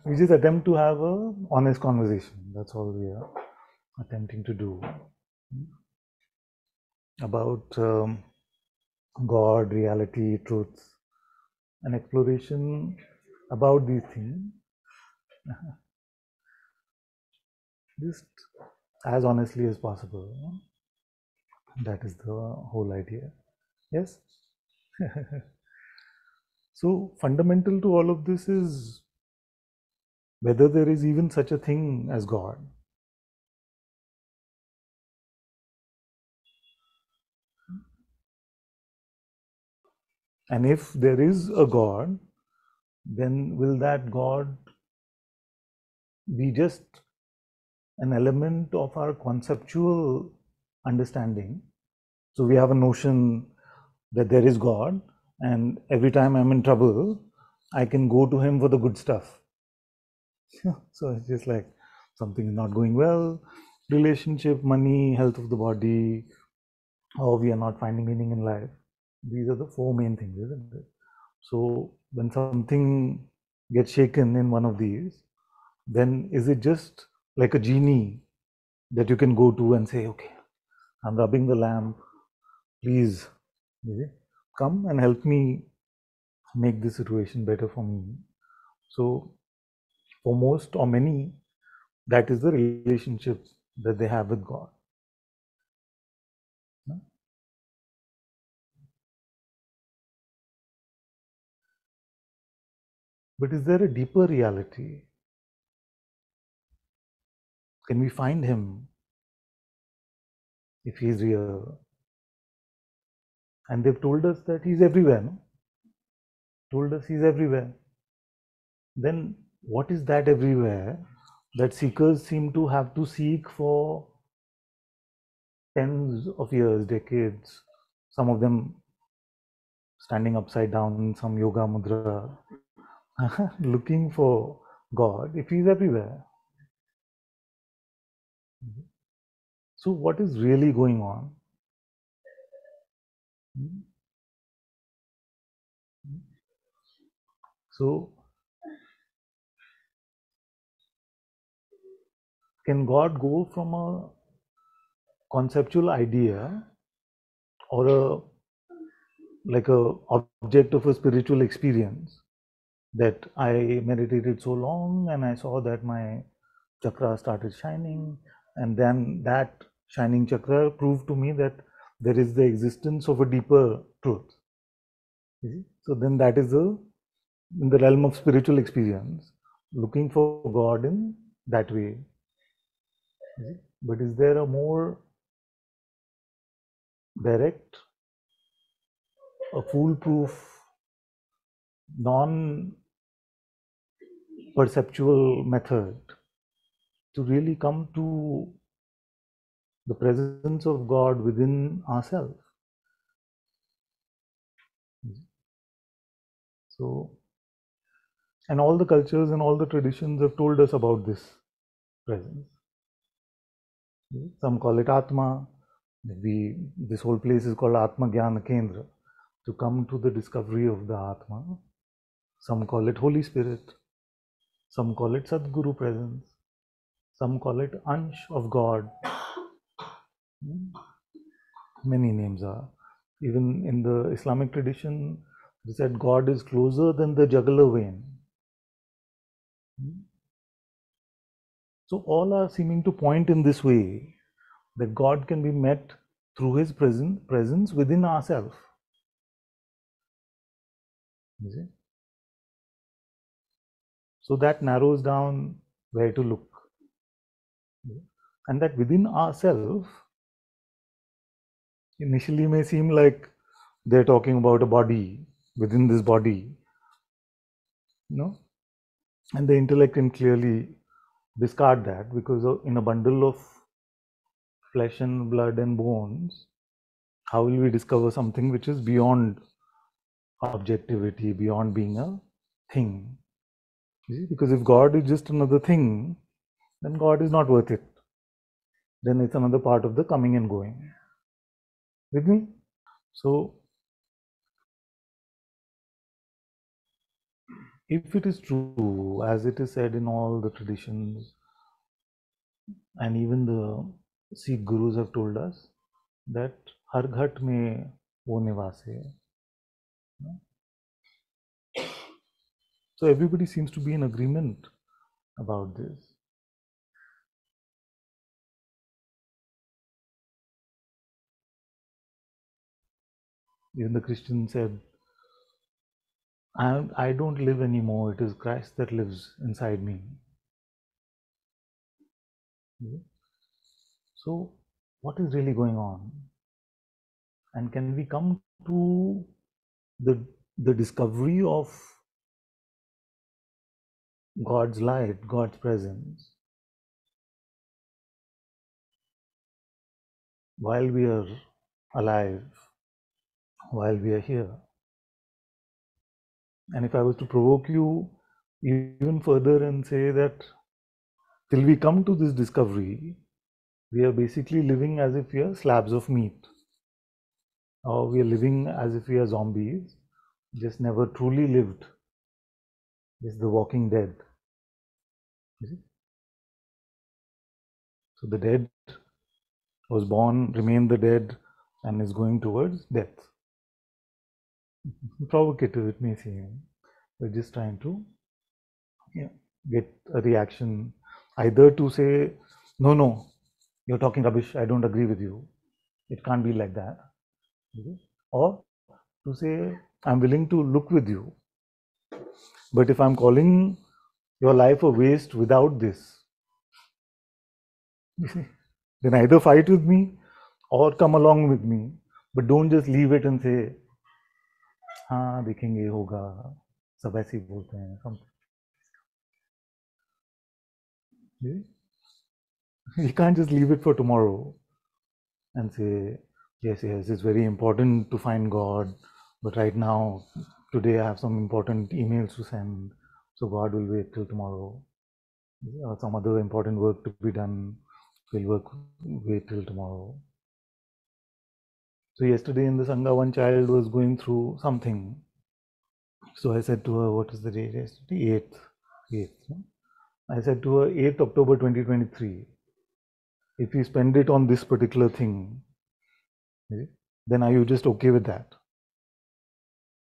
We just attempt to have a honest conversation. That's all we are attempting to do about God, reality, truth, an exploration about these things, just as honestly as possible. That is the whole idea. Yes? So, fundamental to all of this is whether there is even such a thing as God. And if there is a God, then will that God be just an element of our conceptual understanding? So we have a notion that there is God, and every time I'm in trouble, I can go to Him for the good stuff. So it's just like something is not going well, relationship, money, health of the body, or we are not finding meaning in life. These are the four main things, isn't it? So when something gets shaken in one of these, then is it just like a genie that you can go to and say, okay, I'm rubbing the lamp, please come and help me make this situation better for me? So for most or many, that is the relationship that they have with God. But is there a deeper reality? Can we find Him if He is real? And they've told us that He's everywhere, no? Told us He's everywhere. Then what is that everywhere that seekers seem to have to seek for tens of years, decades, some of them standing upside down in some yoga mudra, looking for God if He's everywhere? So what is really going on? So can God go from a conceptual idea or a object of a spiritual experience that I meditated so long and I saw that my chakra started shining, and then that shining chakra proved to me that there is the existence of a deeper truth. So then that is in the realm of spiritual experience, looking for God in that way. But is there a more direct, a foolproof, non-perceptual method to really come to the presence of God within ourselves? So, and all the cultures and all the traditions have told us about this presence. Some call it Atma. This whole place is called Atma Jnana Kendra, to come to the discovery of the Atma. Some call it Holy Spirit. Some call it Sadguru presence. Some call it Ansh of God. Many names are. Even in the Islamic tradition, they said God is closer than the jugular vein. So all are seeming to point in this way, that God can be met through His presence within ourselves. So that narrows down where to look. And that within ourselves initially may seem like they're talking about a body, within this body, and the intellect can clearly discard that, because in a bundle of flesh and blood and bones, how will we discover something which is beyond objectivity, beyond being a thing? Because if God is just another thing, then God is not worth it. Then it's another part of the coming and going. With me? So if it is true, as it is said in all the traditions, and even the Sikh gurus have told us that har ghat mein wo niwas hai. So everybody seems to be in agreement about this. Even the Christian said, I don't live anymore, it is Christ that lives inside me. So, what is really going on? And can we come to the discovery of God's light, God's presence, while we are alive, while we are here? And if I was to provoke you even further and say that till we come to this discovery, we are basically living as if we are slabs of meat, or we are living as if we are zombies, just never truly lived. This is the walking dead. So the dead was born, remained the dead, and is going towards death. Provocative it may seem. We're just trying to get a reaction, either to say, no, you're talking rubbish, I don't agree with you. It can't be like that. Or to say, I'm willing to look with you. But if I'm calling your life a waste without this, then either fight with me or come along with me. But don't just leave it and say, हाँ देखेंगे होगा, सब ऐसे ही बोलते हैं. You can't just leave it for tomorrow and say, yes, it's very important to find God, but right now, today I have some important emails to send, so God will wait till tomorrow. Or some other important work to be done, will wait till tomorrow. So yesterday in the Sangha, one child was going through something. So I said to her, what is the date yesterday? 8th. I said to her, 8th October 2023. If you spend it on this particular thing, then are you just okay with that?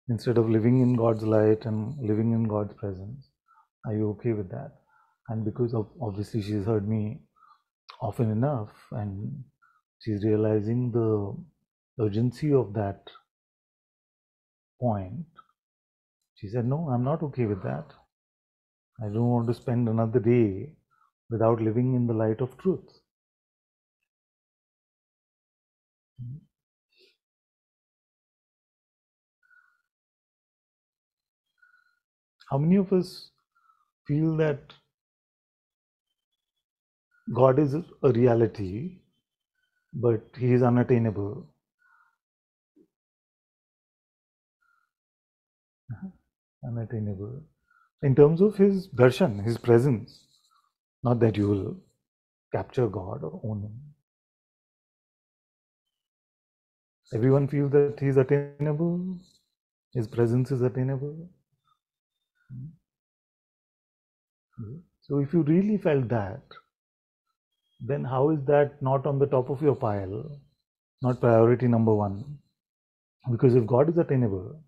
Instead of living in God's light and living in God's presence, are you okay with that? And because of obviously she's heard me often enough, and she's realizing the urgency of that point, she said, no, I'm not okay with that. I don't want to spend another day without living in the light of truth. How many of us feel that God is a reality, but He is unattainable? Unattainable. In terms of His darshan, His presence, not that you will capture God or own Him. Everyone feels that He is attainable, His presence is attainable. So if you really felt that, then how is that not on the top of your pile, not priority number one? Because if God is attainable,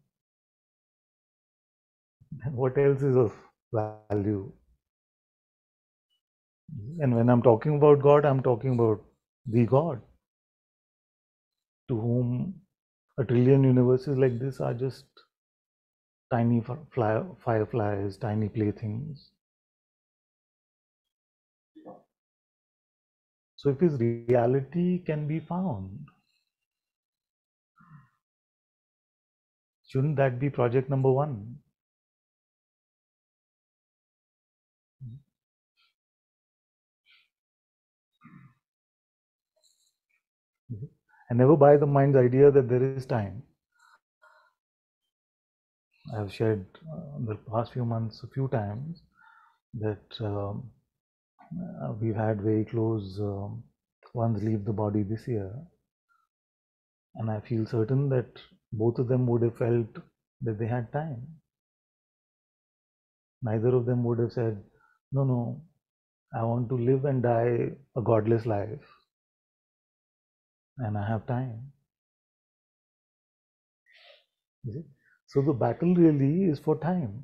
then what else is of value? And when I'm talking about God, I'm talking about the God, to whom a trillion universes like this are just tiny fireflies, tiny playthings. So if His reality can be found, shouldn't that be project number one? And never buy the mind's idea that there is time. I have shared in the past few months a few times that we've had very close ones leave the body this year, and I feel certain that both of them would have felt that they had time. neither of them would have said, no, no, I want to live and die a godless life, and I have time. You see? So the battle really is for time.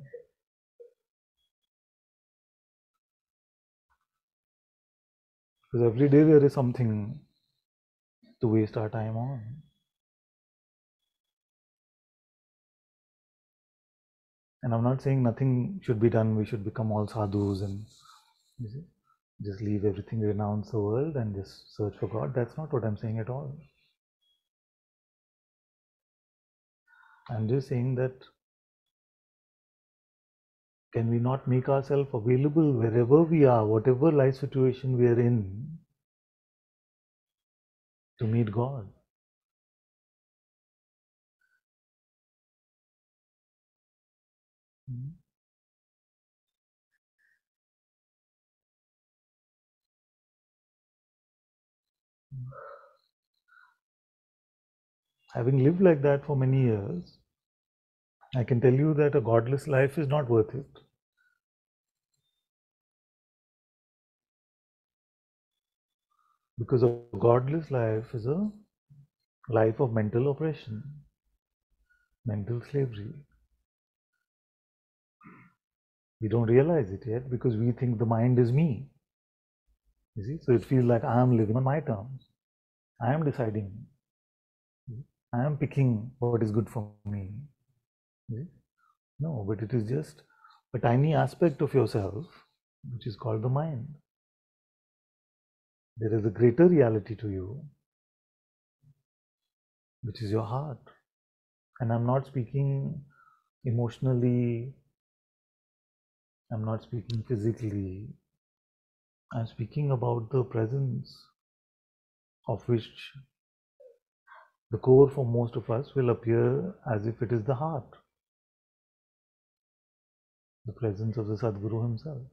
Because every day there is something to waste our time on. And I'm not saying nothing should be done, we should become all sadhus and you see, just leave everything, renounce the world and just search for God. That's not what I'm saying at all. I'm just saying that can we not make ourselves available wherever we are, whatever life situation we are in, to meet God? Having lived like that for many years, I can tell you that a godless life is not worth it. Because a godless life is a life of mental oppression, mental slavery. We don't realize it yet because we think the mind is me. You see, so it feels like I am living on my terms. I am deciding. I am picking what is good for me. You see? No, but it is just a tiny aspect of yourself which is called the mind. There is a greater reality to you, which is your heart. And I'm not speaking emotionally, I'm not speaking physically, I'm speaking about the presence of which the core for most of us will appear as if it is the heart, the presence of the Sadguru himself.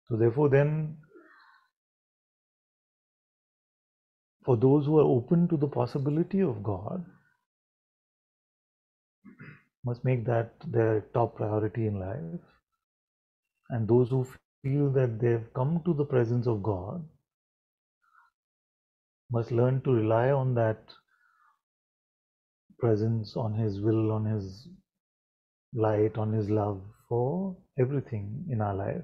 So therefore then, for those who are open to the possibility of God, must make that their top priority in life. And those who feel that they've come to the presence of God must learn to rely on that presence, on His will, on His light, on His love for everything in our life.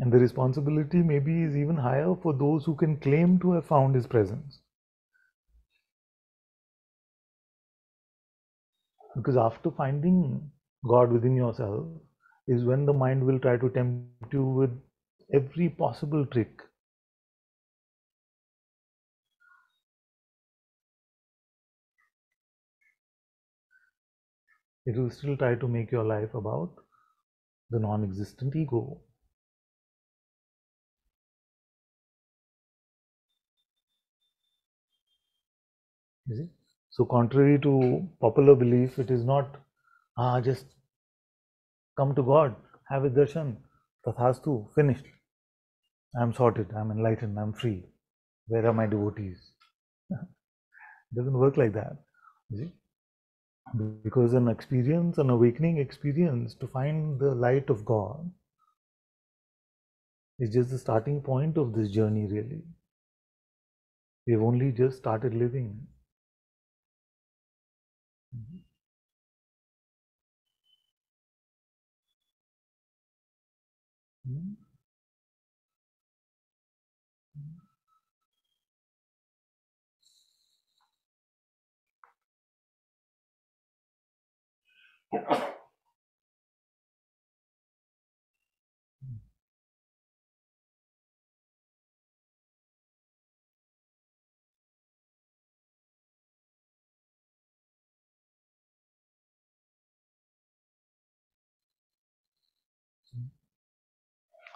And the responsibility maybe is even higher for those who can claim to have found His presence. Because after finding God within yourself is when the mind will try to tempt you with every possible trick. It will still try to make your life about the non-existent ego. You see? So contrary to popular belief, it is not, just come to God, have a darshan, tathastu, finished. I'm sorted, I'm enlightened, I'm free. Where are my devotees? It doesn't work like that. You see? Because an experience, an awakening experience to find the light of God is just the starting point of this journey, really. We've only just started living.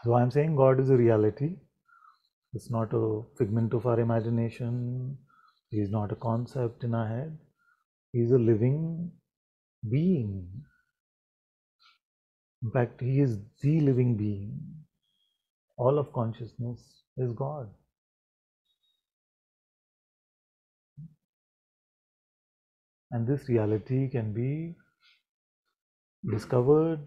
So I'm saying God is a reality. It's not a figment of our imagination. He is not a concept in our head. He is a living being. In fact, He is the living being. All of consciousness is God. And this reality can be discovered,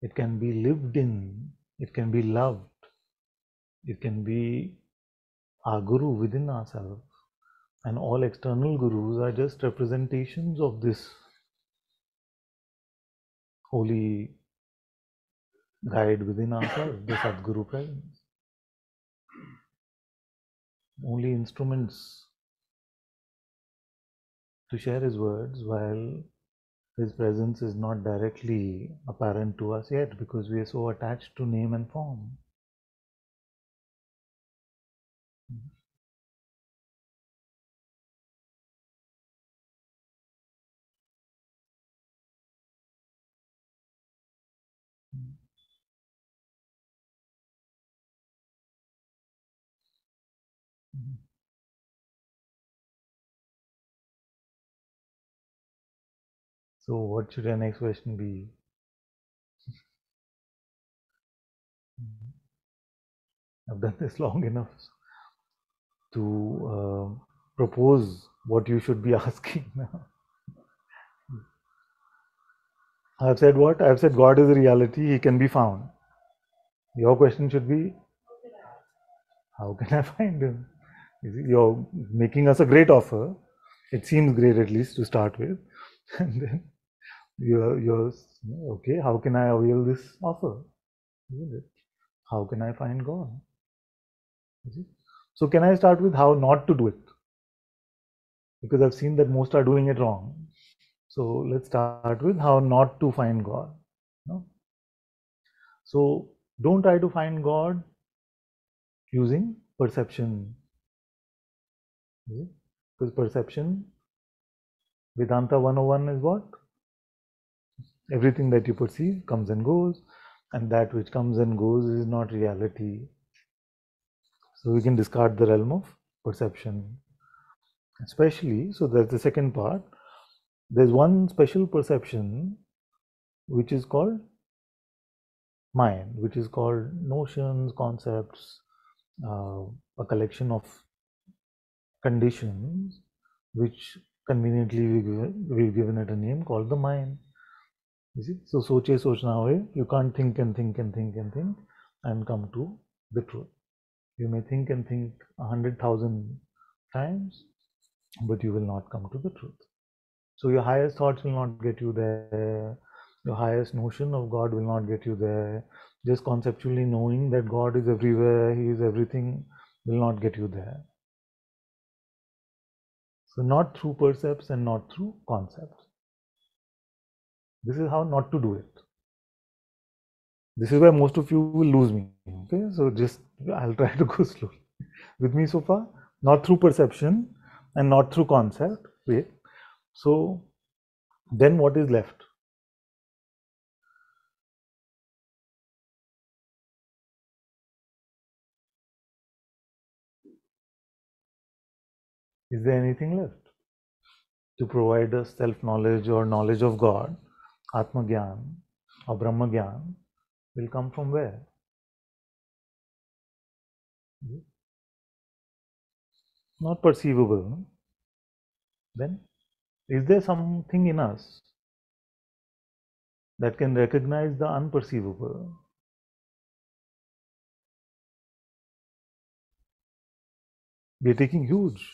it can be lived in, it can be loved, it can be our guru within ourselves. And all external gurus are just representations of this holy guide within ourselves, the Sadguru presence. Only instruments to share his words, while his presence is not directly apparent to us yet because we are so attached to name and form. So, what should our next question be? I've done this long enough to propose what you should be asking now. I've said what? I've said God is a reality, He can be found. Your question should be, how can I find Him? You're making us a great offer. It seems great, at least to start with. And then you're okay, how can I avail this offer? How can I find God? So, can I start with how not to do it? Because I've seen that most are doing it wrong. So, let's start with how not to find God. No? So, don't try to find God using perception. Because perception, Vedanta 101 is what? Everything that you perceive comes and goes, and that which comes and goes is not reality. So we can discard the realm of perception. Especially, so that's the second part. There's one special perception which is called mind, which is called notions, concepts, a collection of conditions which conveniently we've given it a name called the mind. You see, so soche sochna hoye, you can't think and think and think and think and come to the truth. You may think and think 100,000 times, but you will not come to the truth. So your highest thoughts will not get you there. Your highest notion of God will not get you there. Just conceptually knowing that God is everywhere, He is everything, will not get you there. So not through percepts and not through concepts. This is how not to do it. This is where most of you will lose me. Okay, so just I'll try to go slowly. With me so far, not through perception and not through concept. Wait. So then what is left? Is there anything left? To provide us self-knowledge or knowledge of God, Atma Gyan or Brahma Gyan will come from where? Not perceivable. Then, is there something in us that can recognize the unperceivable? We are taking huge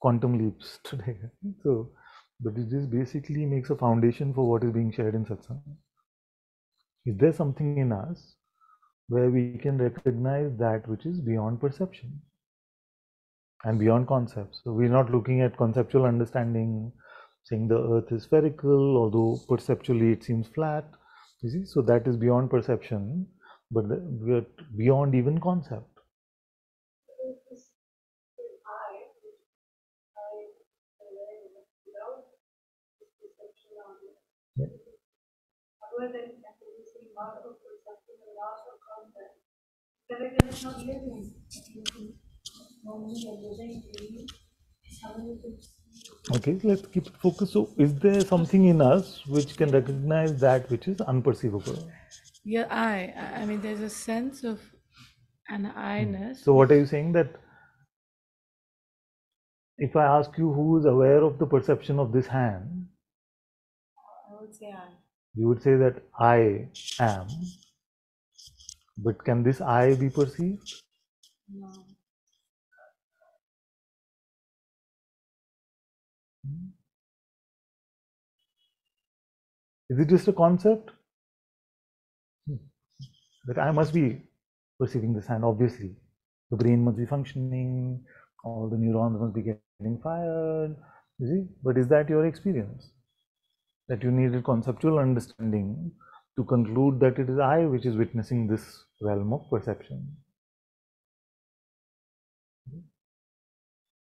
quantum leaps today. So, but this basically makes a foundation for what is being shared in Satsang. Is there something in us where we can recognize that which is beyond perception and beyond concepts? So we're not looking at conceptual understanding, saying the earth is spherical, although perceptually it seems flat. You see, so that is beyond perception, but we're beyond even concept. Yeah. Okay, let's keep it focused. So, is there something in us which can recognize that which is unperceivable? Yeah, I mean, there's a sense of an I-ness. So, what are you saying, that if I ask you who is aware of the perception of this hand, I would say I. you would say that I am. But can this I be perceived? No. Is it just a concept? That I must be perceiving this hand, obviously. The brain must be functioning, all the neurons must be getting fired, you see? But is that your experience? That you needed conceptual understanding to conclude that it is I which is witnessing this realm of perception.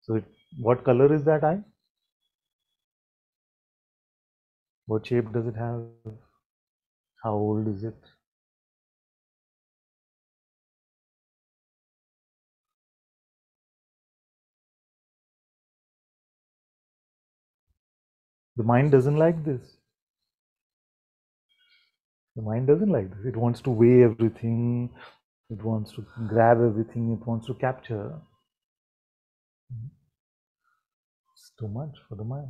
So, what color is that I? What shape does it have? How old is it? The mind doesn't like this. The mind doesn't like this. It wants to weigh everything, it wants to grab everything, it wants to capture. It's too much for the mind.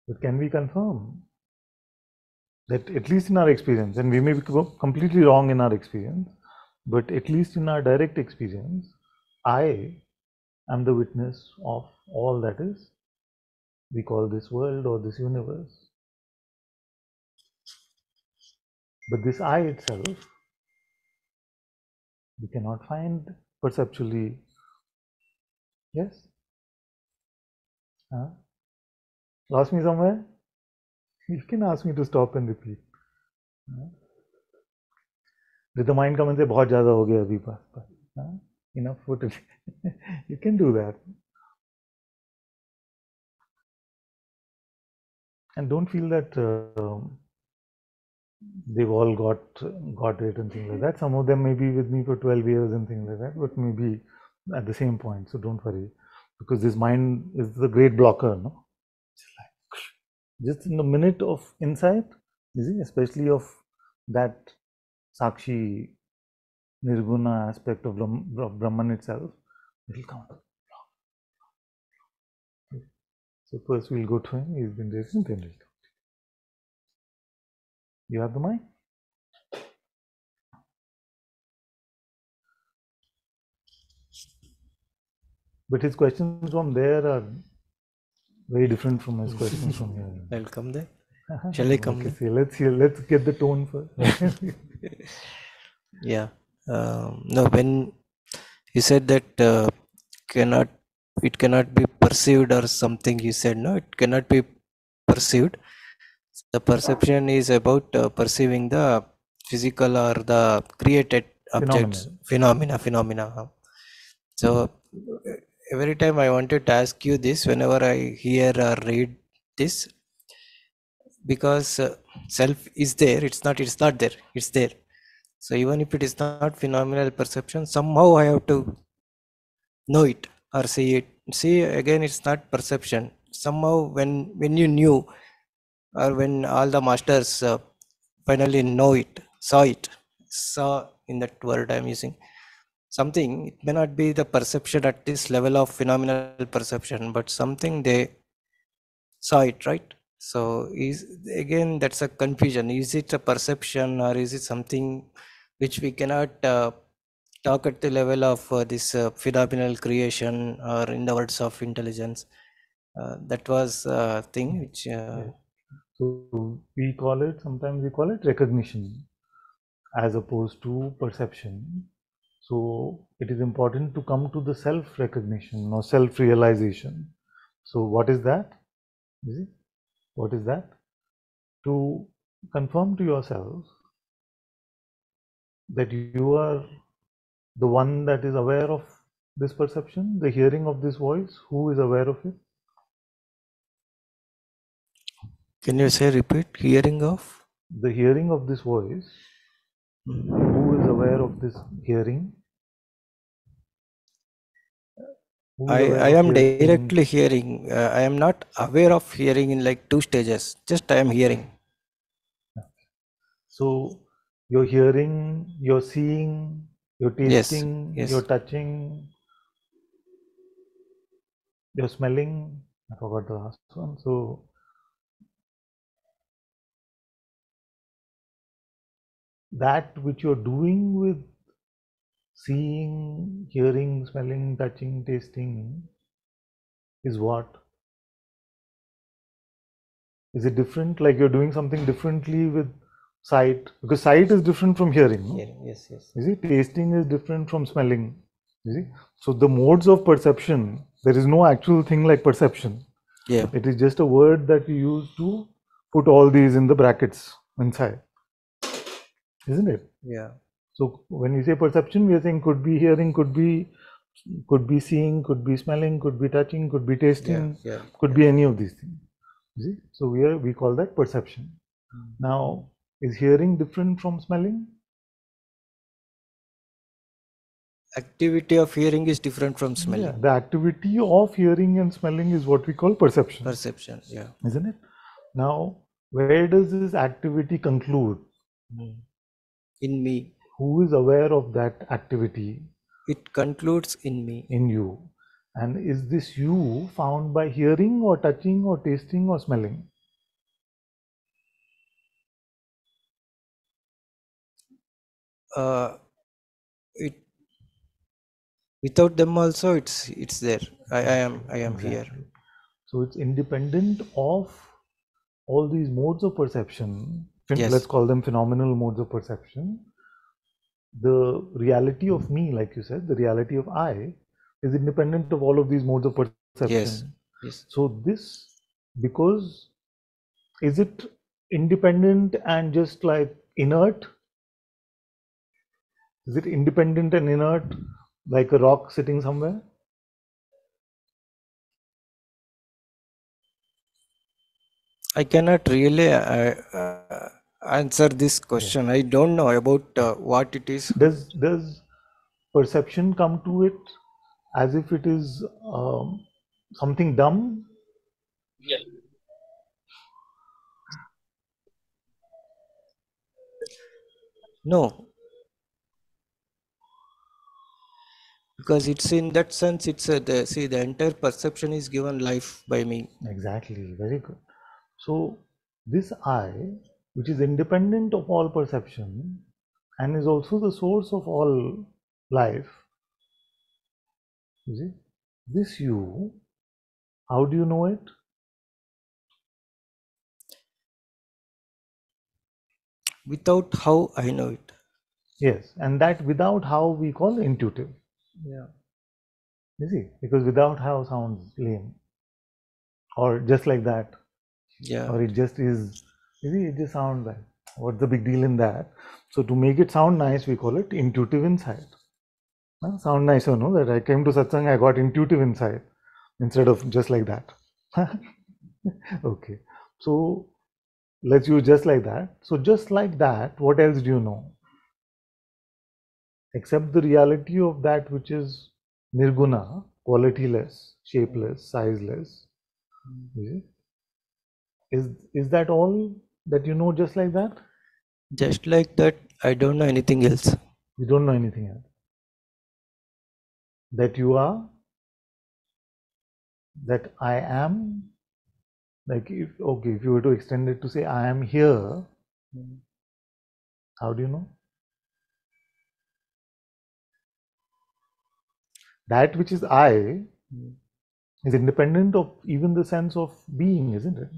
But can we confirm that, at least in our experience, and we may be completely wrong in our experience, but at least in our direct experience, I am the witness of all that is, we call this world or this universe. But this I itself, we cannot find perceptually. Yes? Huh? Lost me somewhere? You can ask me to stop and repeat. Huh? Did the mind come and say, बहुत ज़्यादा हो गया अभी पास? Huh? Enough for today. You can do that. And don't feel that they've all got it and things like that. Some of them may be with me for 12 years and things like that, but maybe at the same point. So don't worry, because this mind is the great blocker, no? Just in the minute of insight, you see, especially of that Sakshi Nirguna aspect of Brahman itself, it will come. So first we'll go to him, he's been raising, then we'll come. You have the mic? But his questions from there are very different from his questions from here. I'll come there. Shall I come Okay, there? see, let's get the tone first. Yeah. No, when you said that it cannot be perceived or something, you said, no, it cannot be perceived. The perception is about perceiving the physical or the created objects, phenomena. So every time I wanted to ask you this, whenever I hear or read this, because self is there, it's not there, it's there. So even if it is not phenomenal perception, somehow I have to know it or see it. See, again, it's not perception. Somehow when you knew, or when all the masters finally know it, saw in that word I'm using, something, it may not be the perception at this level of phenomenal perception, but something they saw it, right? So is, again, that's a confusion. Is it a perception, or is it something which we cannot talk at the level of this phenomenal creation, or in the words of intelligence? That was a thing which So sometimes we call it recognition as opposed to perception. So it is important to come to the self-recognition or self-realization. So what is that? You see? What is that? To confirm to yourself that you are the one that is aware of this perception, the hearing of this voice, who is aware of it? Can you say repeat? Hearing of? The hearing of this voice. Hmm. Who is aware of this hearing? Who is aware I of am hearing? directly hearing. I am not aware of hearing in like 2 stages. Just I am hearing. So you're hearing, you're seeing, you're Yes. tasting, Yes. you're touching, you're smelling. I forgot the last one. So that which you're doing with seeing, hearing, smelling, touching, tasting is what? Is it different? Like you're doing something differently with sight? Because sight is different from hearing. No? Hearing. Yes. Yes. You see, tasting is different from smelling. You see, so the modes of perception, there is no actual thing like perception. Yeah. It is just a word that we use to put all these in the brackets inside, isn't it? Yeah. So when we say perception, we are saying could be hearing, could be seeing, could be smelling, could be touching, could be tasting, Yeah. could be any of these things. You see, so we call that perception. Now, is hearing different from smelling? Activity of hearing is different from smelling. Yeah, the activity of hearing and smelling is what we call perception, Perception. Yeah. isn't it? Now, where does this activity conclude? In me. Who is aware of that activity It concludes in me. in you? And is this you found by hearing or touching or tasting or smelling? It without them also it's there. I am here. Exactly. So it's independent of all these modes of perception. Yes. Let's call them phenomenal modes of perception. The reality of me, like you said, the reality of I is independent of all of these modes of perception. Yes. Yes. So this, because is it independent and just like inert? Is it independent and inert like a rock sitting somewhere? I cannot really answer this question. I don't know about what it is. Does perception come to it as if it is something dumb? No, because it's in that sense. It's the entire perception is given life by me. Exactly, very good. So this I, which is independent of all perception and is also the source of all life, you see, this you, how do you know it? Without how I know it. Yes, and that without how we call intuitive. Yeah. You see, because without how sounds lame, or just like that, Yeah. or it just is. You see, it just sounds like what's the big deal in that? So to make it sound nice, we call it intuitive insight. Sound nicer, no? That I came to satsang, I got intuitive insight instead of just like that. Okay, so let's use just like that. So just like that, what else do you know? Except the reality of that which is nirguna, qualityless, shapeless, sizeless. Is that all that you know just like that? Just like that, I don't know anything else. You don't know anything else. That you are, that I am, like if you were to extend it to say I am here, how do you know? That which is I is independent of even the sense of being, isn't it?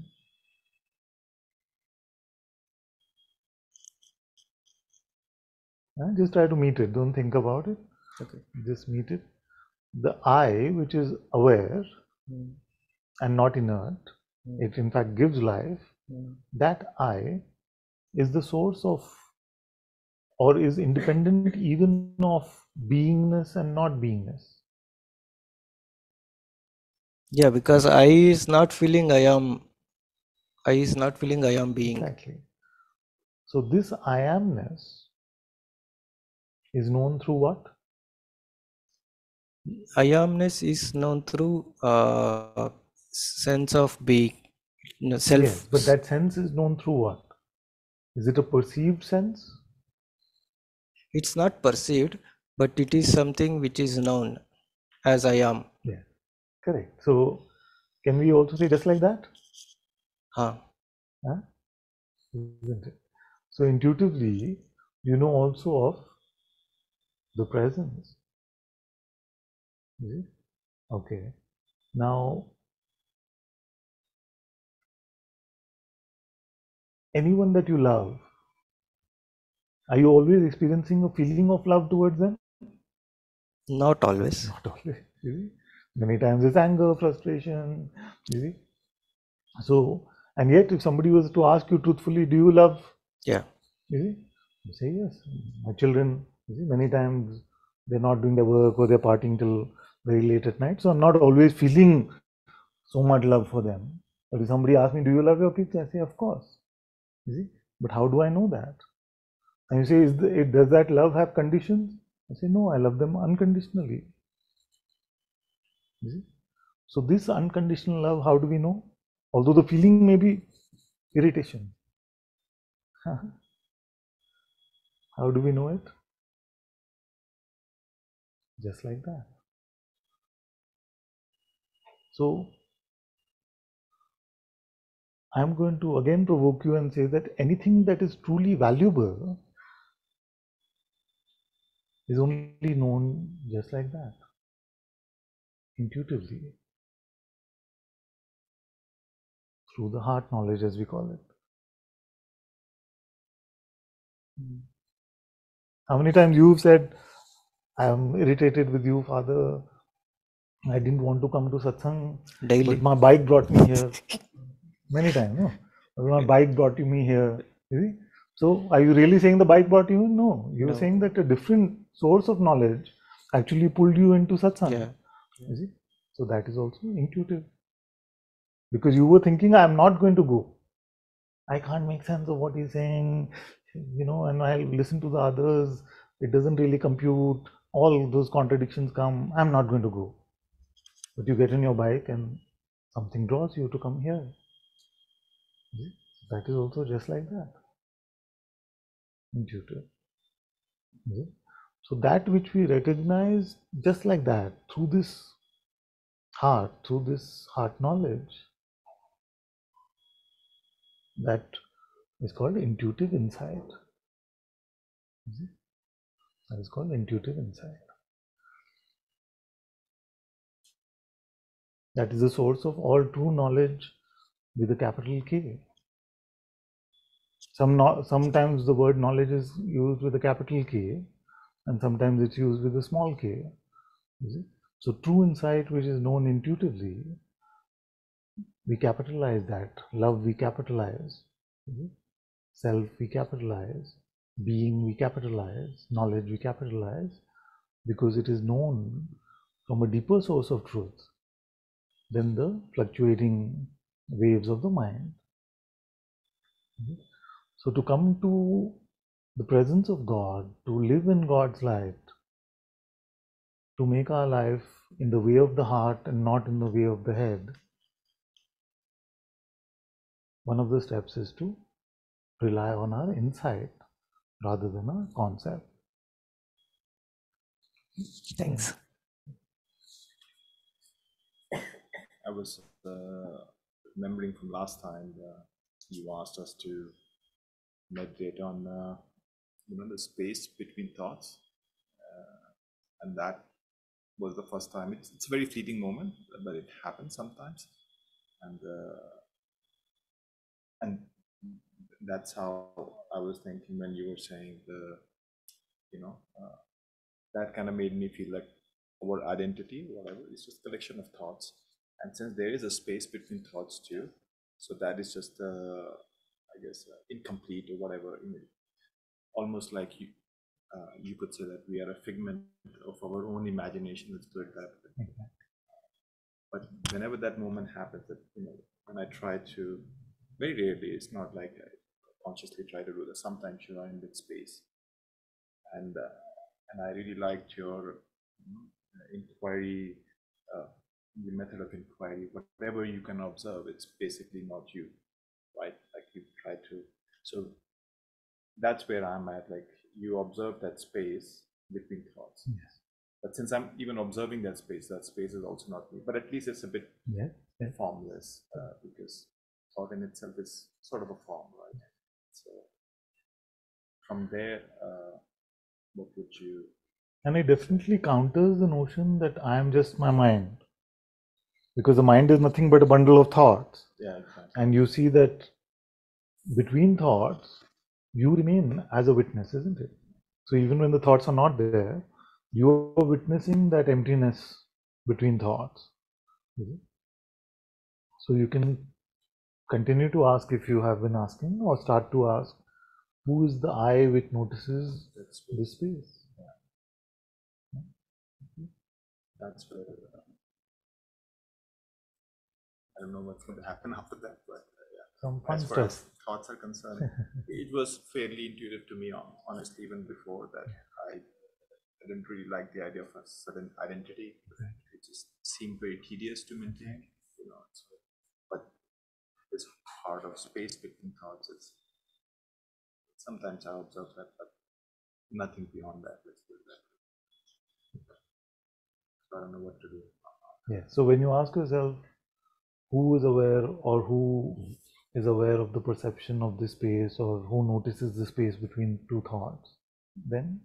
Just try to meet it. Don't think about it. Okay. Just meet it. The I, which is aware and not inert, it in fact gives life. That I is the source of, or is independent even of beingness and not beingness. Yeah, because I is not feeling I am I is not feeling I am being. Exactly. So this I amness is known through what? I amness is known through sense of being, self. Yes, but that sense is known through what? Is it a perceived sense? It's not perceived, but it is something which is known as I am. Yeah, correct. So can we also say just like that? Huh. Huh? Isn't it? So intuitively, you know also of the presence. Is it? Okay. Now, anyone that you love, are you always experiencing a feeling of love towards them? Not always. Not always. You see? Many times it's anger, frustration. You see? So, and yet, if somebody was to ask you truthfully, do you love? Yeah. You see? You say yes. My children, you see, many times they're not doing their work or they're partying till very late at night. So I'm not always feeling so much love for them. But if somebody asks me, do you love your kids? I say, of course. You see? But how do I know that? And you say, does that love have conditions? I say, no, I love them unconditionally. You see? So this unconditional love, how do we know? Although the feeling may be irritation. How do we know it? Just like that. So I'm going to again provoke you and say that anything that is truly valuable is only known just like that, intuitively, through the heart knowledge, as we call it. How many times you've said, I'm irritated with you, Father. I didn't want to come to satsang, Daily. but my bike brought me here. Many times, no? But my bike brought me here. You see? So, are you really saying the bike brought you? No. You're No. saying that a different source of knowledge actually pulled you into satsang. Yeah. You see? So, that is also intuitive. Because you were thinking, I'm not going to go. I can't make sense of what he's saying, and I'll listen to the others. It doesn't really compute. All those contradictions come. I'm not going to go. But you get on your bike and something draws you to come here. That is also just like that. Intuitive. So that which we recognize just like that, through this heart knowledge, that is called intuitive insight. That is called intuitive insight. That is the source of all true knowledge with a capital K. Sometimes the word knowledge is used with a capital K, and sometimes it's used with a small k. So true insight, which is known intuitively, we capitalize that. Love we capitalize. Self we capitalize. Being we capitalize. Knowledge we capitalize, because it is known from a deeper source of truth than the fluctuating waves of the mind. So to come to the presence of God, to live in God's light, to make our life in the way of the heart and not in the way of the head, one of the steps is to rely on our insight rather than our concept. Thanks. I was remembering from last time you asked us to meditate on the space between thoughts, and that was the first time. It's a very fleeting moment, but it happens sometimes, and that's how I was thinking when you were saying that kind of made me feel like our identity, whatever, is just a collection of thoughts. And since there is a space between thoughts too, so that is just, I guess, incomplete or whatever. Almost like you could say that we are a figment of our own imagination. Let's put it that way. But whenever that moment happens, that when I try to Very rarely. It's not like I consciously try to do that. Sometimes you are in that space, and I really liked your inquiry, uh, the method of inquiry. Whatever you can observe, it's basically not you, right? Like you try to. So that's where I'm at. Like you observe that space between thoughts. Yes. But since I'm even observing that space is also not me. But at least it's a bit formless, because thought in itself is sort of a form, right? So from there, what would you? And it definitely counters the notion that I am just my mind, because the mind is nothing but a bundle of thoughts. Yeah, exactly. And you see that between thoughts, you remain as a witness, isn't it? So even when the thoughts are not there, you are witnessing that emptiness between thoughts. So you can continue to ask if you have been asking, or start to ask, who is the I which notices this space? That's where I don't know what's going to happen after that, but Some fun as far as stuff. thoughts are concerned, it was fairly intuitive to me, honestly, even before that. I didn't really like the idea of a sudden identity. It just seemed very tedious to maintain, you know. So, but this part of space between thoughts, it's sometimes I observe that, but nothing beyond that. Let's put it that way. So I don't know what to do. Yeah. So when you ask yourself, who is aware, or who is aware of the perception of this space, or who notices the space between two thoughts, then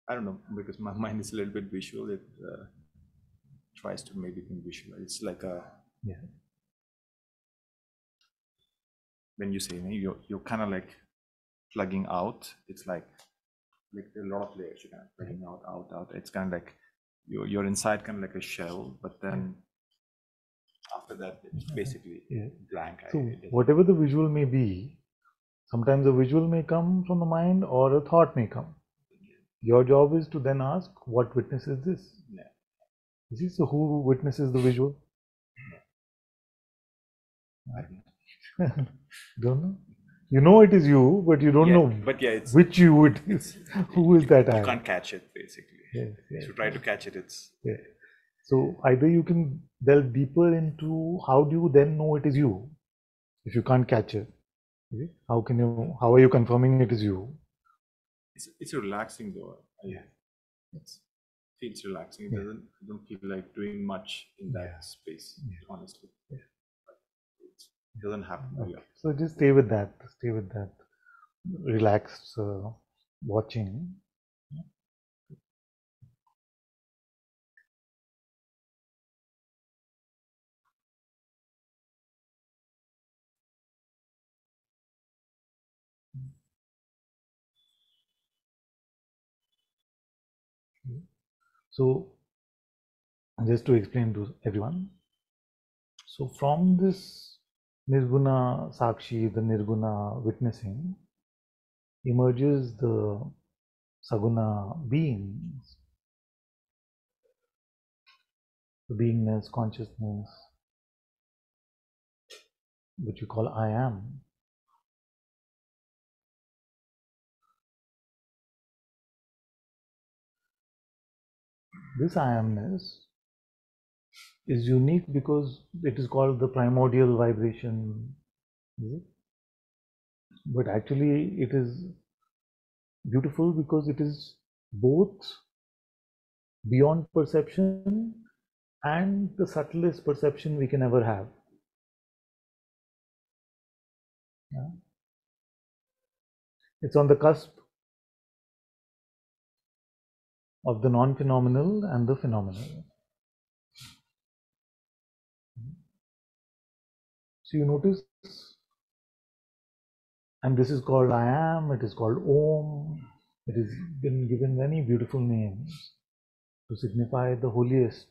I don't know, because my mind is a little bit visual. It tries to maybe think visual. It's like a when you say you're kind of like plugging out. It's like a lot of layers. You're kind of plugging out. It's kind of like you're inside, kind of like a shell, but then after that, it's basically blank. So whatever the visual may be, sometimes a visual may come from the mind, or a thought may come. Your job is to then ask, what witnesses this? Yeah. You see, so who witnesses the visual? Don't know. You know it is you, but you don't know. But it's which you witness. Who is that I? You can't catch it, basically. Yes. If you try to catch it, it's. Yeah. So either you can delve deeper into how do you then know it is you, if you can't catch it. How can you? How are you confirming it is you? It's relaxing though. It feels relaxing. It doesn't. I don't feel like doing much in that space, honestly. It doesn't happen. Okay. So just stay with that. Stay with that. Relaxed watching. So just to explain to everyone, so from this Nirguna Sakshi, the Nirguna witnessing, emerges the Saguna beings, the beingness, consciousness, which you call I am. This I amness is unique because it is called the primordial vibration. But actually it is beautiful because it is both beyond perception and the subtlest perception we can ever have. It's on the cusp of the non-phenomenal and the phenomenal. So you notice, and this is called I am, it is called Om, it has been given many beautiful names to signify the holiest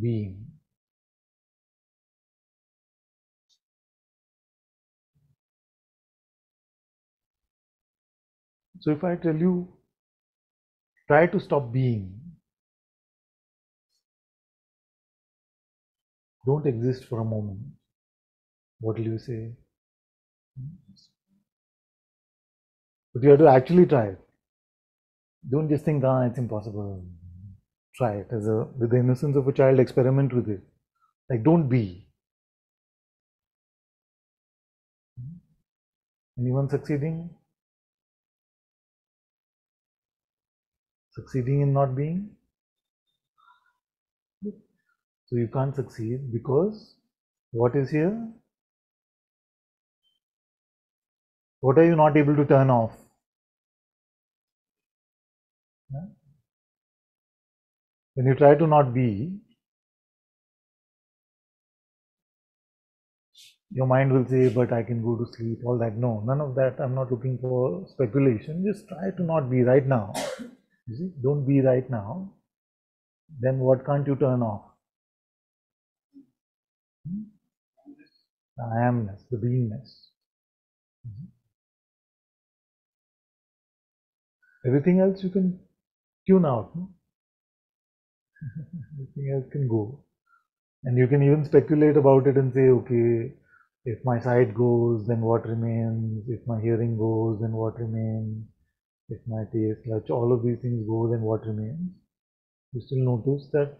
being. So if I tell you, try to stop being, Don't exist for a moment. What will you say? But you have to actually try it. Don't just think, it's impossible. Try it with the innocence of a child. Experiment with it. Like, don't be. Anyone succeeding? Succeeding in not being? So you can't succeed because what is here? What are you not able to turn off? When you try to not be, your mind will say, but I can go to sleep, all that. No, none of that. I'm not looking for speculation. Just try to not be right now. You see, don't be right now. Then what can't you turn off? The I amness, the beingness. Everything else you can tune out. No? Everything else can go. And you can even speculate about it and say, okay, if my sight goes, then what remains? If my hearing goes, then what remains? If my taste, touch, all of these things go, then what remains? You still notice that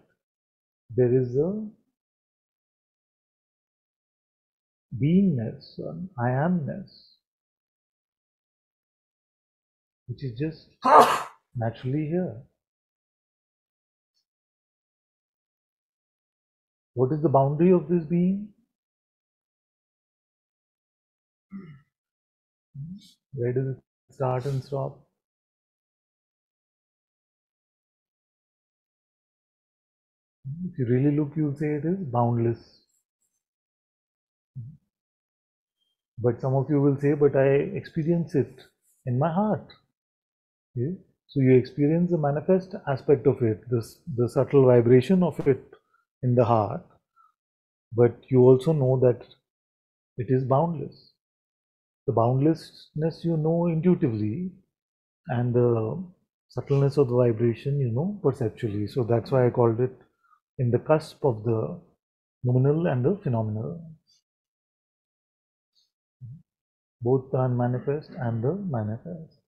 there is a beingness, an I amness, which is just naturally here. What is the boundary of this being? Where does it start and stop? If you really look, you'll say it is boundless. But some of you will say, but I experience it in my heart. Okay? So you experience the manifest aspect of it, the subtle vibration of it in the heart, but you also know that it is boundless. The boundlessness you know intuitively, and the subtleness of the vibration you know perceptually. So that's why I called it in the cusp of the nominal and the phenomenal, both the unmanifest and the manifest.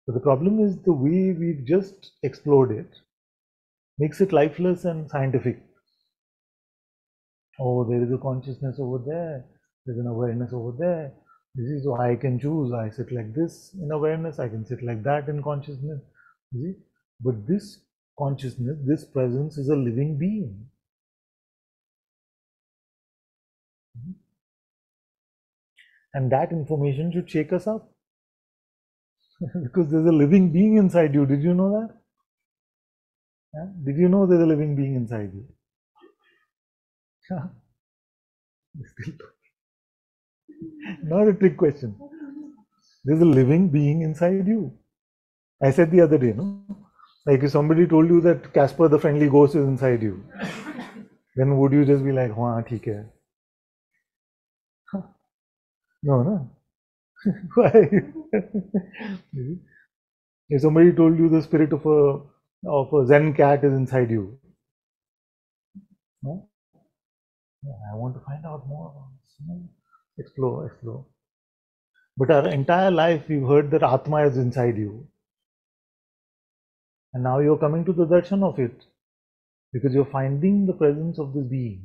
So the problem is the way we've just explored it makes it lifeless and scientific. Oh, there is a consciousness over there, there's an awareness over there. This is why I can choose. I sit like this in awareness, I can sit like that in consciousness. You see? But this consciousness, this presence is a living being. And that information should shake us up. Because there's a living being inside you. Did you know that? Yeah? Did you know there's a living being inside you? Not a trick question. There's a living being inside you. I said the other day, no? Like if somebody told you that Casper the Friendly Ghost is inside you, then would you just be like, "Haan, theek hai." No, no. Why? If somebody told you the spirit of a Zen cat is inside you, no? I want to find out more. Explore, explore. But our entire life we've heard that Atma is inside you. And now you're coming to the darshan of it. Because you're finding the presence of this being.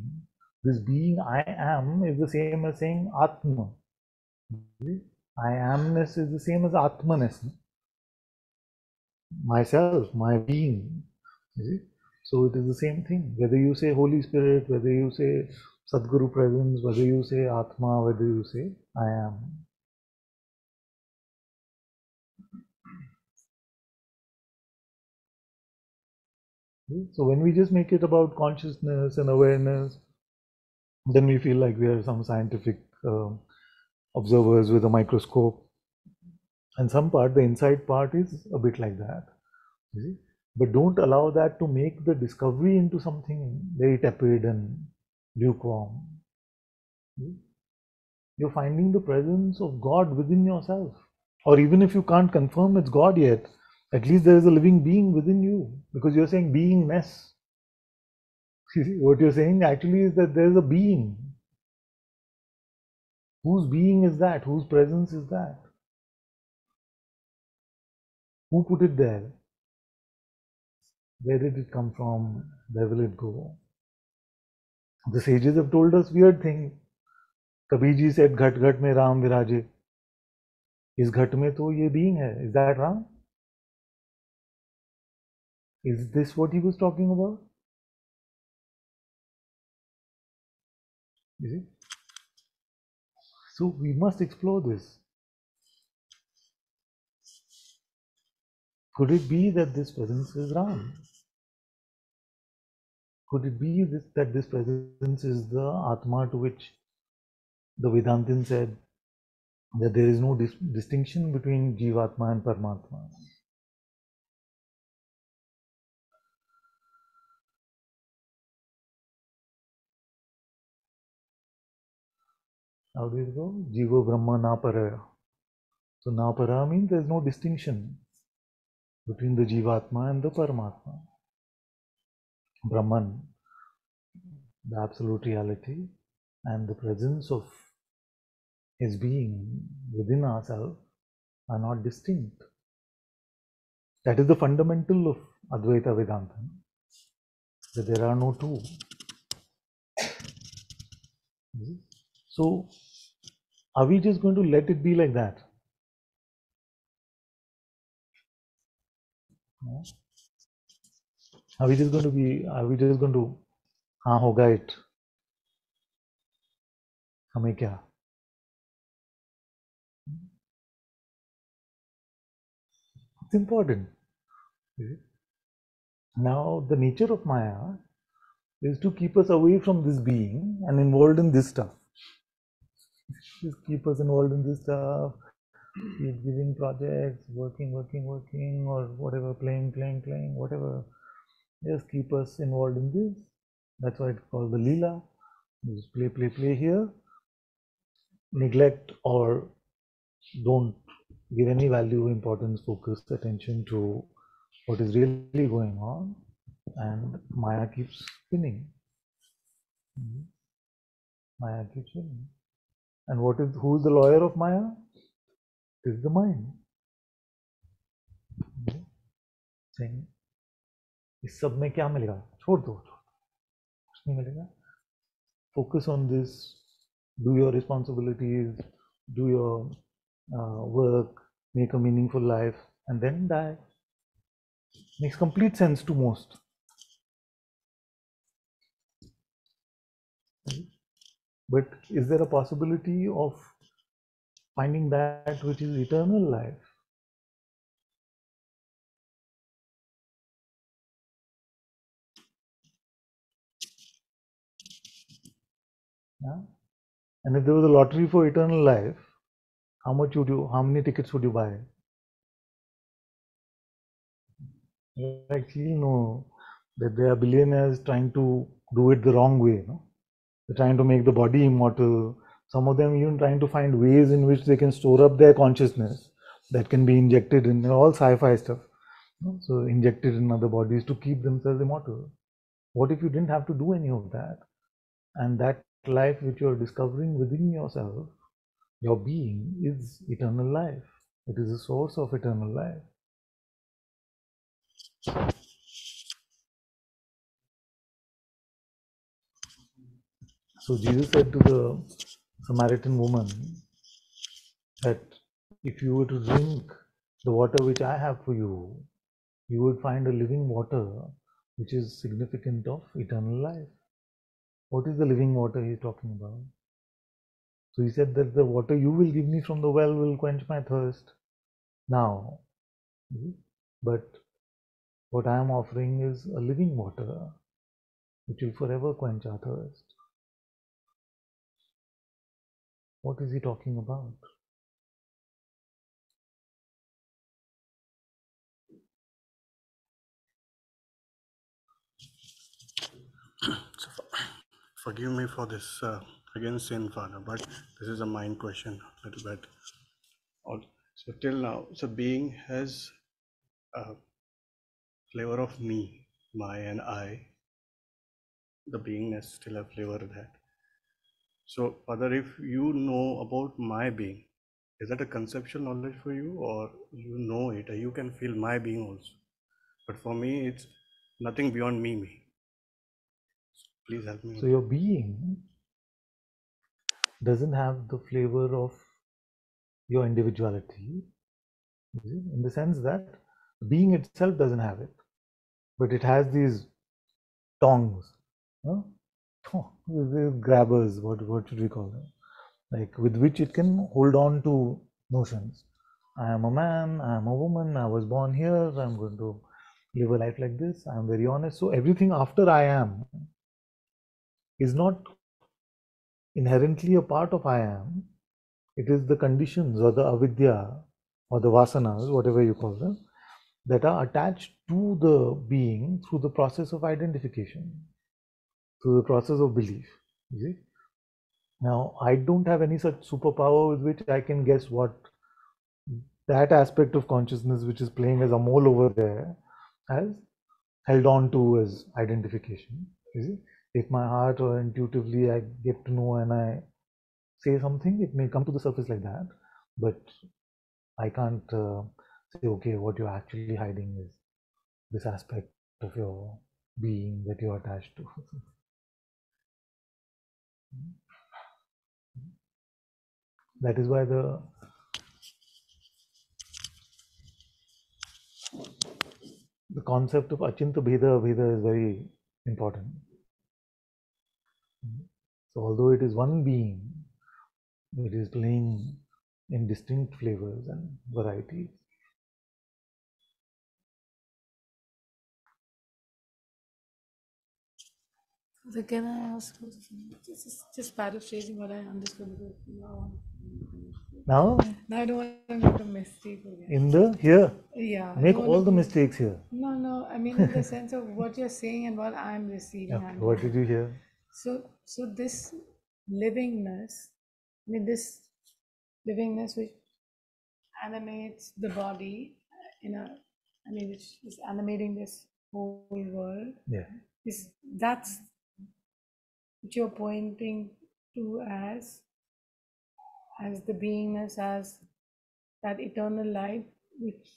This being I am is the same as saying Atma. I amness is the same as Atmaness. Myself, my being. You see? So it is the same thing. Whether you say Holy Spirit, whether you say Sadguru presence, whether you say Atma, whether you say I am. So when we just make it about consciousness and awareness, then we feel like we are some scientific observers with a microscope. And some part, the inside part is a bit like that. You see? But don't allow that to make the discovery into something very tepid and lukewarm. You're finding the presence of God within yourself. Or even if you can't confirm it's God yet, at least there is a living being within you, because you're saying beingness. What you're saying actually is that there's a being. Whose being is that? Whose presence is that? Who put it there? Where did it come from? Where will it go? The sages have told us weird things. Kabir ji said, "Ghat ghat mein Ram viraje." Is ghat mein to ye being hai? Is that Ram? Is this what he was talking about? Is it? So we must explore this. Could it be that this presence is Ram? Could it be that this presence is the Atma, to which the Vedantin said that there is no distinction between Jivatma and Paramatma? How did it go? Jiva Brahma na para. So na para means there is no distinction between the Jivatma and the Paramatma. Brahman, the absolute reality, and the presence of his being within ourselves are not distinct. That is the fundamental of Advaita Vedanta, that there are no two. So, are we just going to let it be like that? No? Are we just going to, हाँ होगा it, हमें क्या? It's important. Now, the nature of Maya is to keep us away from this being and involved in this stuff. Just keep us involved in this stuff, keep giving projects, working, or whatever, playing, whatever. Just keep us involved in this. That's why it's called the Leela. You just play here. Neglect or don't give any value, importance, focus, attention to what is really going on, and Maya keeps spinning. Maya keeps spinning. And who's the lawyer of Maya? It is the mind. Saying, इस सब में क्या मिलेगा? छोड़ दो, कुछ नहीं मिलेगा. Focus on this. Do your responsibilities. Do your work. Make a meaningful life, and then die. Makes complete sense to most. But is there a possibility of finding that which is eternal life? Yeah? And if there was a lottery for eternal life, how many tickets would you buy? Actually, no. That there are billionaires trying to do it the wrong way. No? They're trying to make the body immortal. Some of them even trying to find ways in which they can store up their consciousness that can be injected in all sci-fi stuff. No? So injected in other bodies to keep themselves immortal. What if you didn't have to do any of that? And that life which you're discovering within yourself, your being, is eternal life. It is the source of eternal life. So Jesus said to the Samaritan woman that if you were to drink the water which I have for you, you would find a living water which is significant of eternal life. What is the living water he is talking about? So he said that the water you will give me from the well will quench my thirst now. But what I am offering is a living water which will forever quench our thirst. What is he talking about? Forgive me for this again sin, Father, but this is a mind question a little bit. So till now, so being has a flavor of me, my and I. The beingness still have flavor of that. So, Father, if you know about my being, is that a conceptual knowledge for you, or you know it, or you can feel my being also? But for me, it's nothing beyond me. Please help me. So your being doesn't have the flavor of your individuality, in the sense that being itself doesn't have it, but it has these tongs, huh? These grabbers, what should we call them? Like with which it can hold on to notions. I am a man, I am a woman, I was born here, I'm going to live a life like this, I'm very honest. So everything after I am is not inherently a part of I am. It is the conditions or the avidya or the vasanas, whatever you call them, that are attached to the being through the process of identification, through the process of belief. You see? Now, I don't have any such superpower with which I can guess what that aspect of consciousness which is playing as a mole over there has held on to as identification. You see? If my heart or intuitively I get to know and I say something, it may come to the surface like that, but I can't say, okay, what you're actually hiding is this aspect of your being that you're attached to. That is why the concept of Achinta Bheda Abheda is very important. So although it is one being, it is playing in distinct flavors and varieties. So can I ask, just paraphrasing what I understood now? Now, I don't want to make a mistake again. in the here, Yeah. make all the mistakes here. No. I mean, in the sense of what you're saying and what I'm receiving. Okay, what did you hear? So this livingness, I mean, this livingness which animates the body, which is animating this whole world. Yeah. That's what you're pointing to as the beingness, as that eternal life which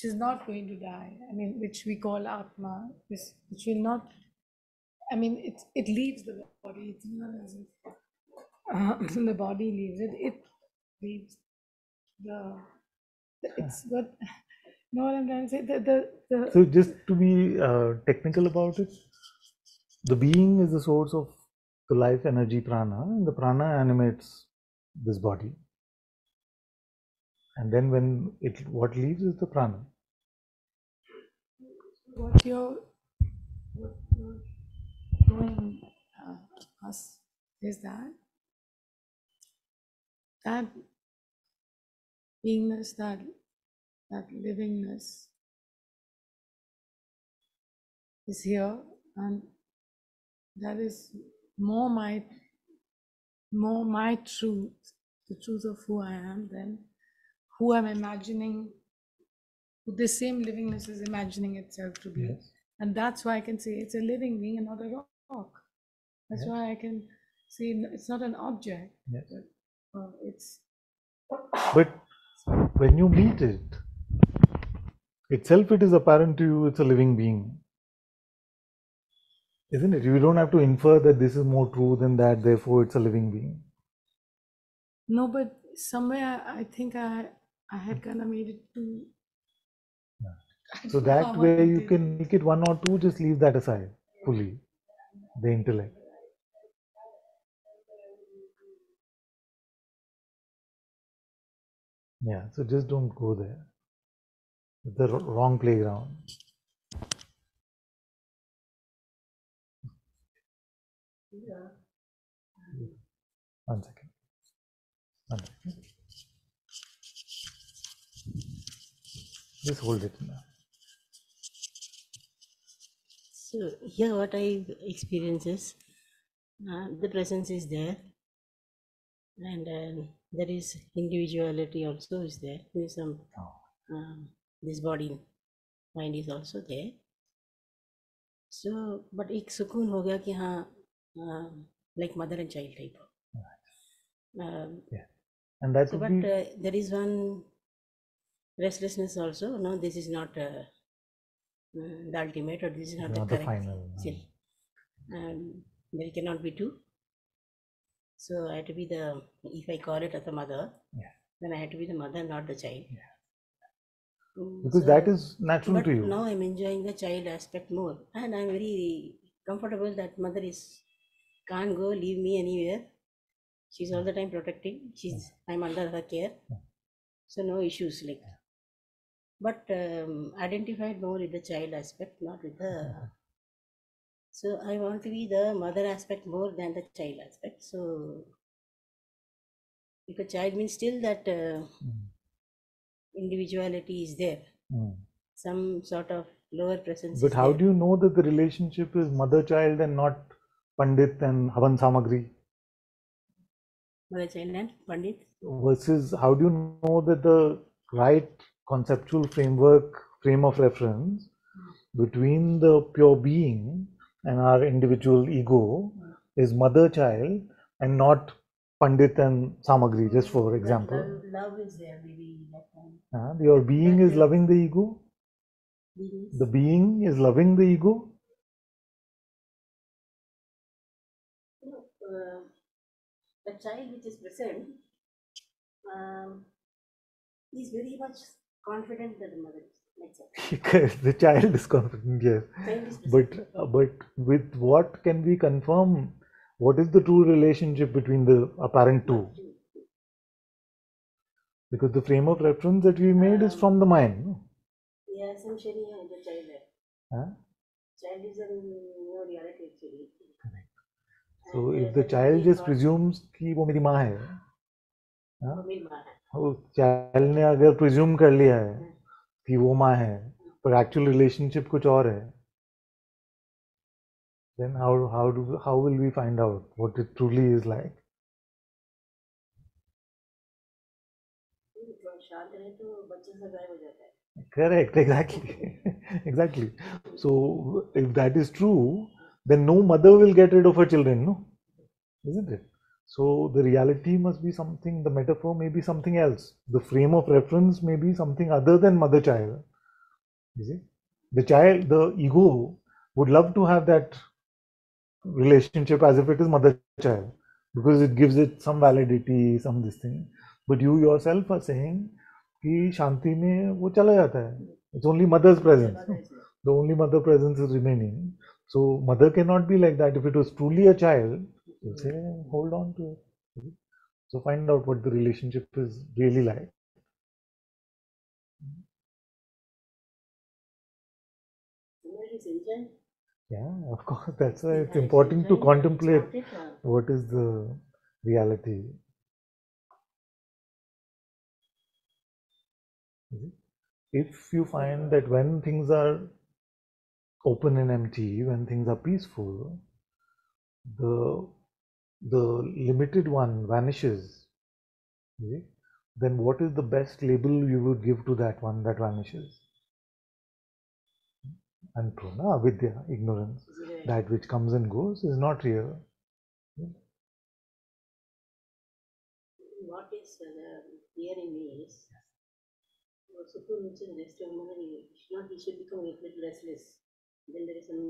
is not going to die. I mean, which we call Atma, which will not. I mean, it leaves the body. It's not as if the body leaves it. It leaves the. It's what. Know what I'm trying to say? The So just to be technical about it, the being is the source of the life energy prana, and the prana animates this body. And then when what leaves is the prana. what you're showing us is that beingness, that livingness is here, and that is more my truth, the truth of who I am, than who I'm imagining. The same livingness is imagining itself to be. Yes. And that's why I can say it's a living being and not a rock. That's why I can say it's not an object. Yes. But it's. But when you meet it, itself it is apparent to you it's a living being. Isn't it? You don't have to infer that this is more true than that, therefore it's a living being. No, but somewhere I think I had kind of made it to. So that way you can make it one or two, just leave that aside fully, the intellect. Yeah, so just don't go there. It's the wrong playground. One second. Just hold it now. So here what I experience is the presence is there, and there is individuality also is there. There is some this body mind is also there. So, but एक सुकून हो गया कि हाँ like mother and child type. Yeah, and that So, would but be there is one restlessness also. No, this is not the ultimate, or this is not the not the correct final. still. There cannot be two. So I have to be the, if I call it as a mother, Yeah. then I have to be the mother, not the child. Because that is natural but to you. Now I'm enjoying the child aspect more, and I'm very comfortable that mother can't go leave me anywhere. She's all the time protecting. I'm under her care, so no issues like. But identified more with the child aspect, not with the. So I want to be the mother aspect more than the child aspect. So if a child means still that individuality is there, some sort of lower presence. But how do you know that the relationship is mother-child and not Pandit and Havan Samagri? Mother-child and Pandit. Versus, how do you know that the right conceptual frame of reference between the pure being and our individual ego is mother-child and not Pandit and Samagri, just for example? Love is there, maybe that time. Your being is loving the ego? The being is loving the ego? The child which is present is very much confident that the mother is. Because the child is confident, yes. But with what can we confirm? What is the true relationship between the apparent two? Because the frame of reference that we made is from the mind. No? Yeah, essentially the child. Child is no reality actually. So if the child just presumes कि वो मेरी माँ है, वो child ने अगर presume कर लिया है कि वो माँ है, पर actual relationship कुछ और है, then how will we find out what it truly is like? Correct, exactly. So if that is true, then no mother will get rid of her children, no? Isn't it? So the reality must be something, the metaphor may be something else. The frame of reference may be something other than mother-child. You see? The ego would love to have that relationship as if it is mother-child, because it gives it some validity, some this thing. But you yourself are saying कि शांति में वो चला जाता है. It's only mother's presence. The only mother presence is remaining. So mother cannot be like that. If it was truly a child, you say hold on to it. So find out what the relationship is really like. Yeah, of course. That's why it's important to contemplate what is the reality. If you find that when things are open and empty, when things are peaceful, the limited one vanishes, then what is the best label you would give to that one that vanishes? Anprona, avidya, ignorance. That which comes and goes is not real. What is here in me is Sukur mentioned rest of memory. He should become a little restless. Then there is some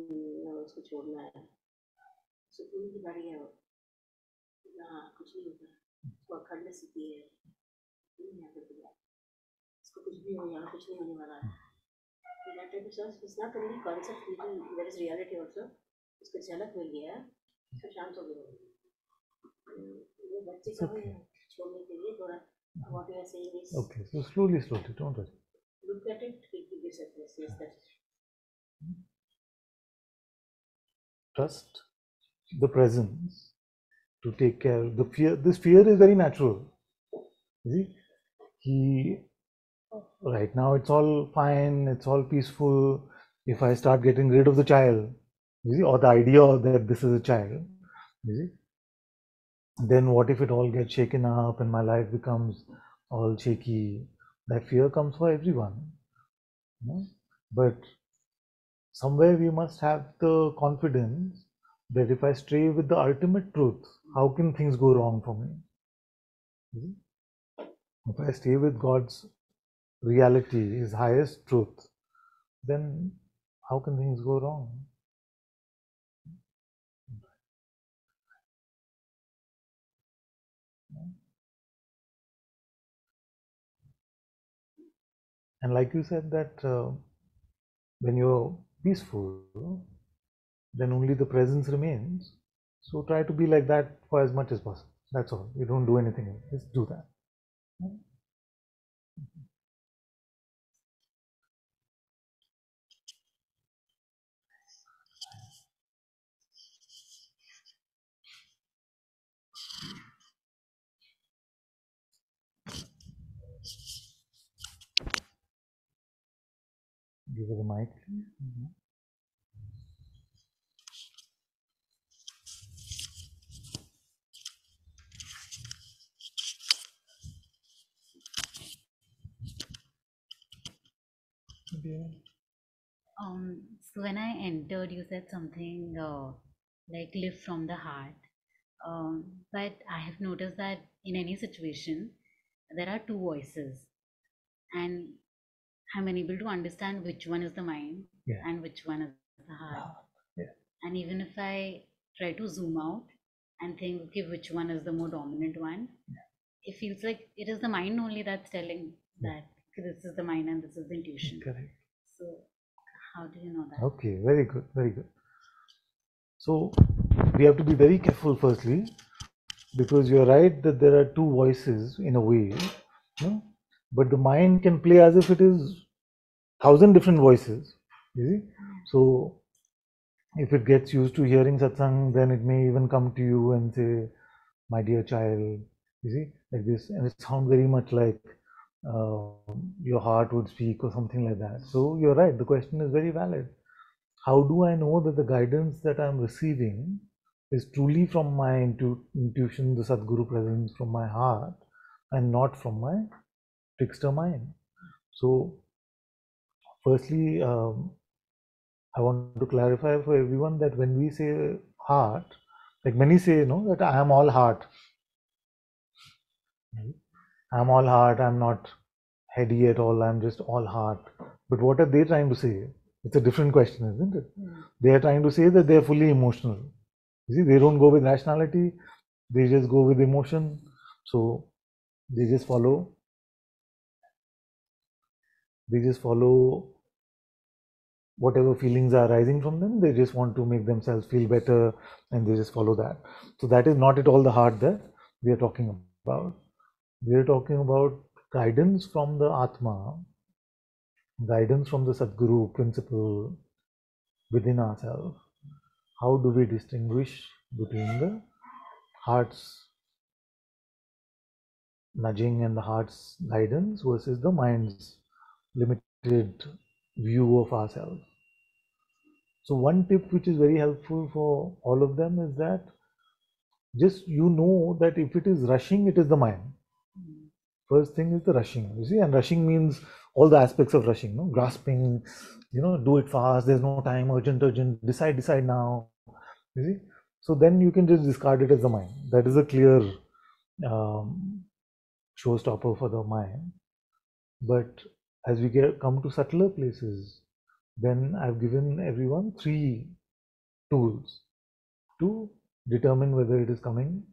उसको छोड़ना है. सुकून की बारी है. हाँ कुछ नहीं होता. वो अखंड स्थिति है. नहीं यहाँ पर तो इसको कुछ भी हो यहाँ कुछ नहीं होने वाला है. That type of sense is not only concept. There is reality also. इसको झलक मिल गया. तो शांत हो गया. वो बच्चे का छोड़ने के लिए थोड़ा. What you are saying is okay. So slowly, don't worry. Look at it. It will be surprise. Yes, that's. Trust the presence to take care of the fear. This fear is very natural. You see, right now it's all fine, it's all peaceful. If I start getting rid of the child, you see, or the idea that this is a child, you see, then what if it all gets shaken up and my life becomes all shaky? That fear comes for everyone. But somewhere we must have the confidence that if I stray with the ultimate truth, how can things go wrong for me? If I stay with God's reality, His highest truth, then how can things go wrong? And like you said, that when you're peaceful, then only the presence remains. So try to be like that for as much as possible. That's all. You don't do anything else. Just do that. Give her the mic, please. So when I entered, you said something like live from the heart. But I have noticed that in any situation, there are two voices, and I'm unable to understand which one is the mind Yeah. and which one is the heart. Yeah. And even if I try to zoom out and think, okay, which one is the more dominant one, it feels like it is the mind only that's telling that okay, this is the mind and this is the intuition. Correct. So how do you know that? Okay, very good, very good. So we have to be very careful firstly, because you're right that there are two voices in a way, no? But the mind can play as if it is 1,000 different voices. You see? So if it gets used to hearing satsang, then it may even come to you and say, my dear child, you see, like this, and it sounds very much like your heart would speak or something like that. So you're right, the question is very valid. How do I know that the guidance that I'm receiving is truly from my intuition, the Sadguru presence, from my heart, and not from my trickster mind? So firstly, I want to clarify for everyone that when we say heart, like many say, that I am all heart. I'm all heart, I'm not heady at all, I'm just all heart. But what are they trying to say? It's a different question, isn't it? They are trying to say that they are fully emotional. You see, they don't go with rationality, they just go with emotion. So they just follow whatever feelings are rising from them. They just want to make themselves feel better, and they just follow that. So that is not at all the heart that we are talking about. We are talking about guidance from the Atma, guidance from the Sadguru principle within ourselves. How do we distinguish between the heart's nudging and the heart's guidance versus the mind's limited view of ourselves? So one tip which is very helpful for all of them is that just that if it is rushing, it is the mind. First thing is the rushing, you see, and rushing means all the aspects of rushing, grasping, do it fast, there's no time, urgent, decide now, you see. So then you can just discard it as the mind. That is a clear showstopper for the mind. But as we come to subtler places, then I've given everyone 3 tools to determine whether it is coming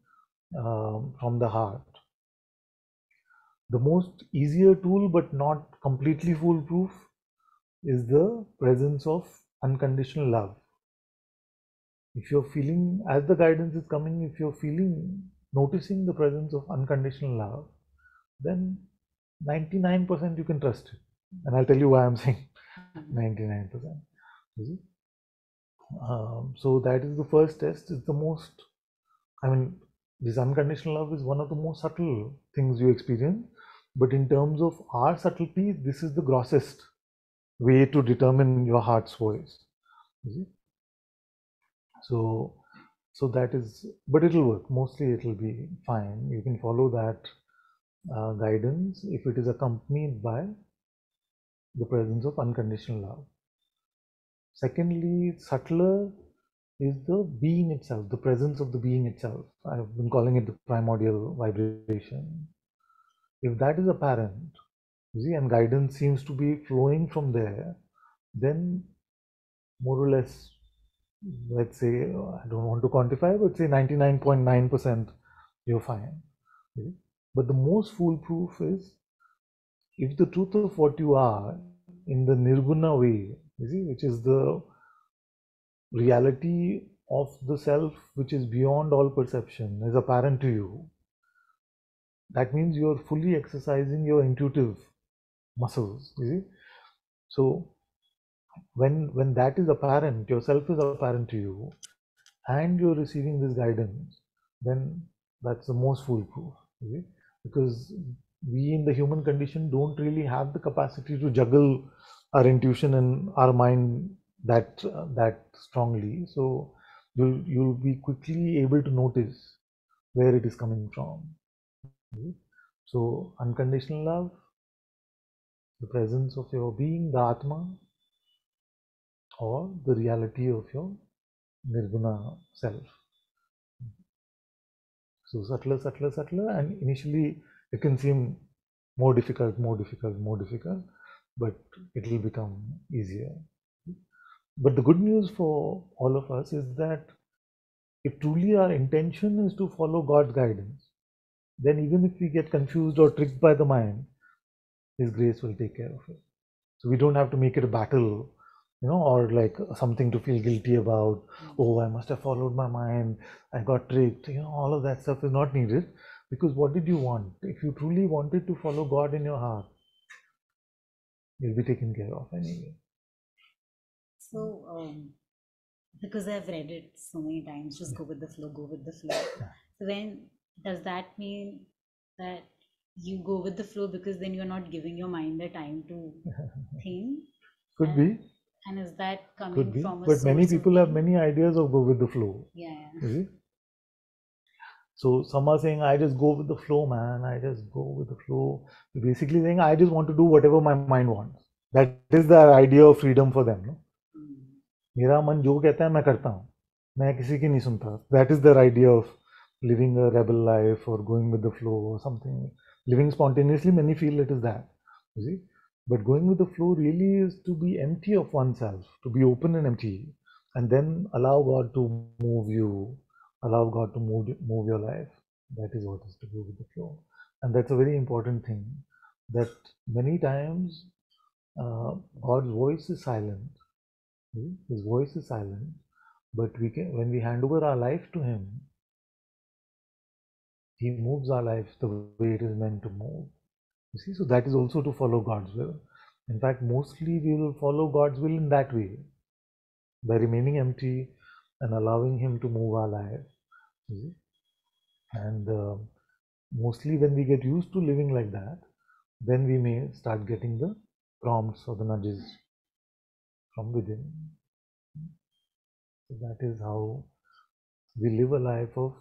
from the heart. The most easier tool, but not completely foolproof, is the presence of unconditional love. If you're feeling, as the guidance is coming, if you're noticing the presence of unconditional love, then 99% you can trust it. And I'll tell you why I'm saying 99%. So that is the first test. It's the most, this unconditional love is one of the most subtle things you experience. But in terms of our subtlety, this is the grossest way to determine your heart's voice. So So that is, but it'll work. Mostly it'll be fine. You can follow that guidance if it is accompanied by the presence of unconditional love. Secondly, subtler is the being itself, the presence of the being itself. I've been calling it the primordial vibration. If that is apparent, you see, and guidance seems to be flowing from there, then more or less, let's say, I don't want to quantify, but say 99.9% you're fine. Okay? But the most foolproof is if the truth of what you are in the nirguna way, you see, which is the reality of the self which is beyond all perception, is apparent to you, that means you're fully exercising your intuitive muscles, you see. So when that is apparent, yourself is apparent to you, and you're receiving this guidance, then that's the most foolproof, you see? Because we in the human condition don't really have the capacity to juggle our intuition and our mind that strongly. So you'll be quickly able to notice where it is coming from. So unconditional love, the presence of your being, the Atma, or the reality of your Nirguna self. So subtler, subtler, subtler, and initially it can seem more difficult, but it will become easier. But the good news for all of us is that if truly our intention is to follow God's guidance, then even if we get confused or tricked by the mind, His grace will take care of it. So we don't have to make it a battle, or like something to feel guilty about. Oh, I must have followed my mind. I got tricked. All of that stuff is not needed, because what did you want? If you truly wanted to follow God in your heart, you'll be taken care of anyway. So, because I've read it so many times, just go with the flow, go with the flow. So when does that mean that you go with the flow because then you're not giving your mind the time to think? Could be. And is that Could coming be. from a But many source of people have being? many ideas of go with the flow. Yeah. You see? So some are saying, I just go with the flow, man. I just go with the flow. Basically saying, I just want to do whatever my mind wants. That is the idea of freedom for them. No? मेरा मन जो कहता है मैं करता हूँ, मैं किसी की नहीं सुनता. That is their idea of living a rebel life or going with the flow or something. Living spontaneously, many feel it is that. You see? But going with the flow really is to be empty of oneself, to be open and empty, and then allow God to move you, allow God to move your life. That is what is to go with the flow. And that's a very important thing, that many times God's voice is silent. His voice is silent, but when we hand over our life to Him, He moves our life the way it is meant to move. You see, so that is also to follow God's will. In fact, mostly we will follow God's will in that way, by remaining empty and allowing Him to move our life. You see? And mostly when we get used to living like that, then we may start getting the prompts or the nudges from within. So that is how we live a life of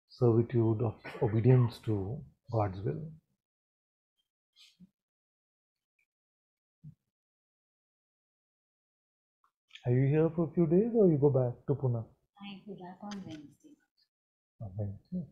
servitude, of obedience to God's will. Are you here for a few days or you go back to Pune? I go back on Wednesday. On Wednesday.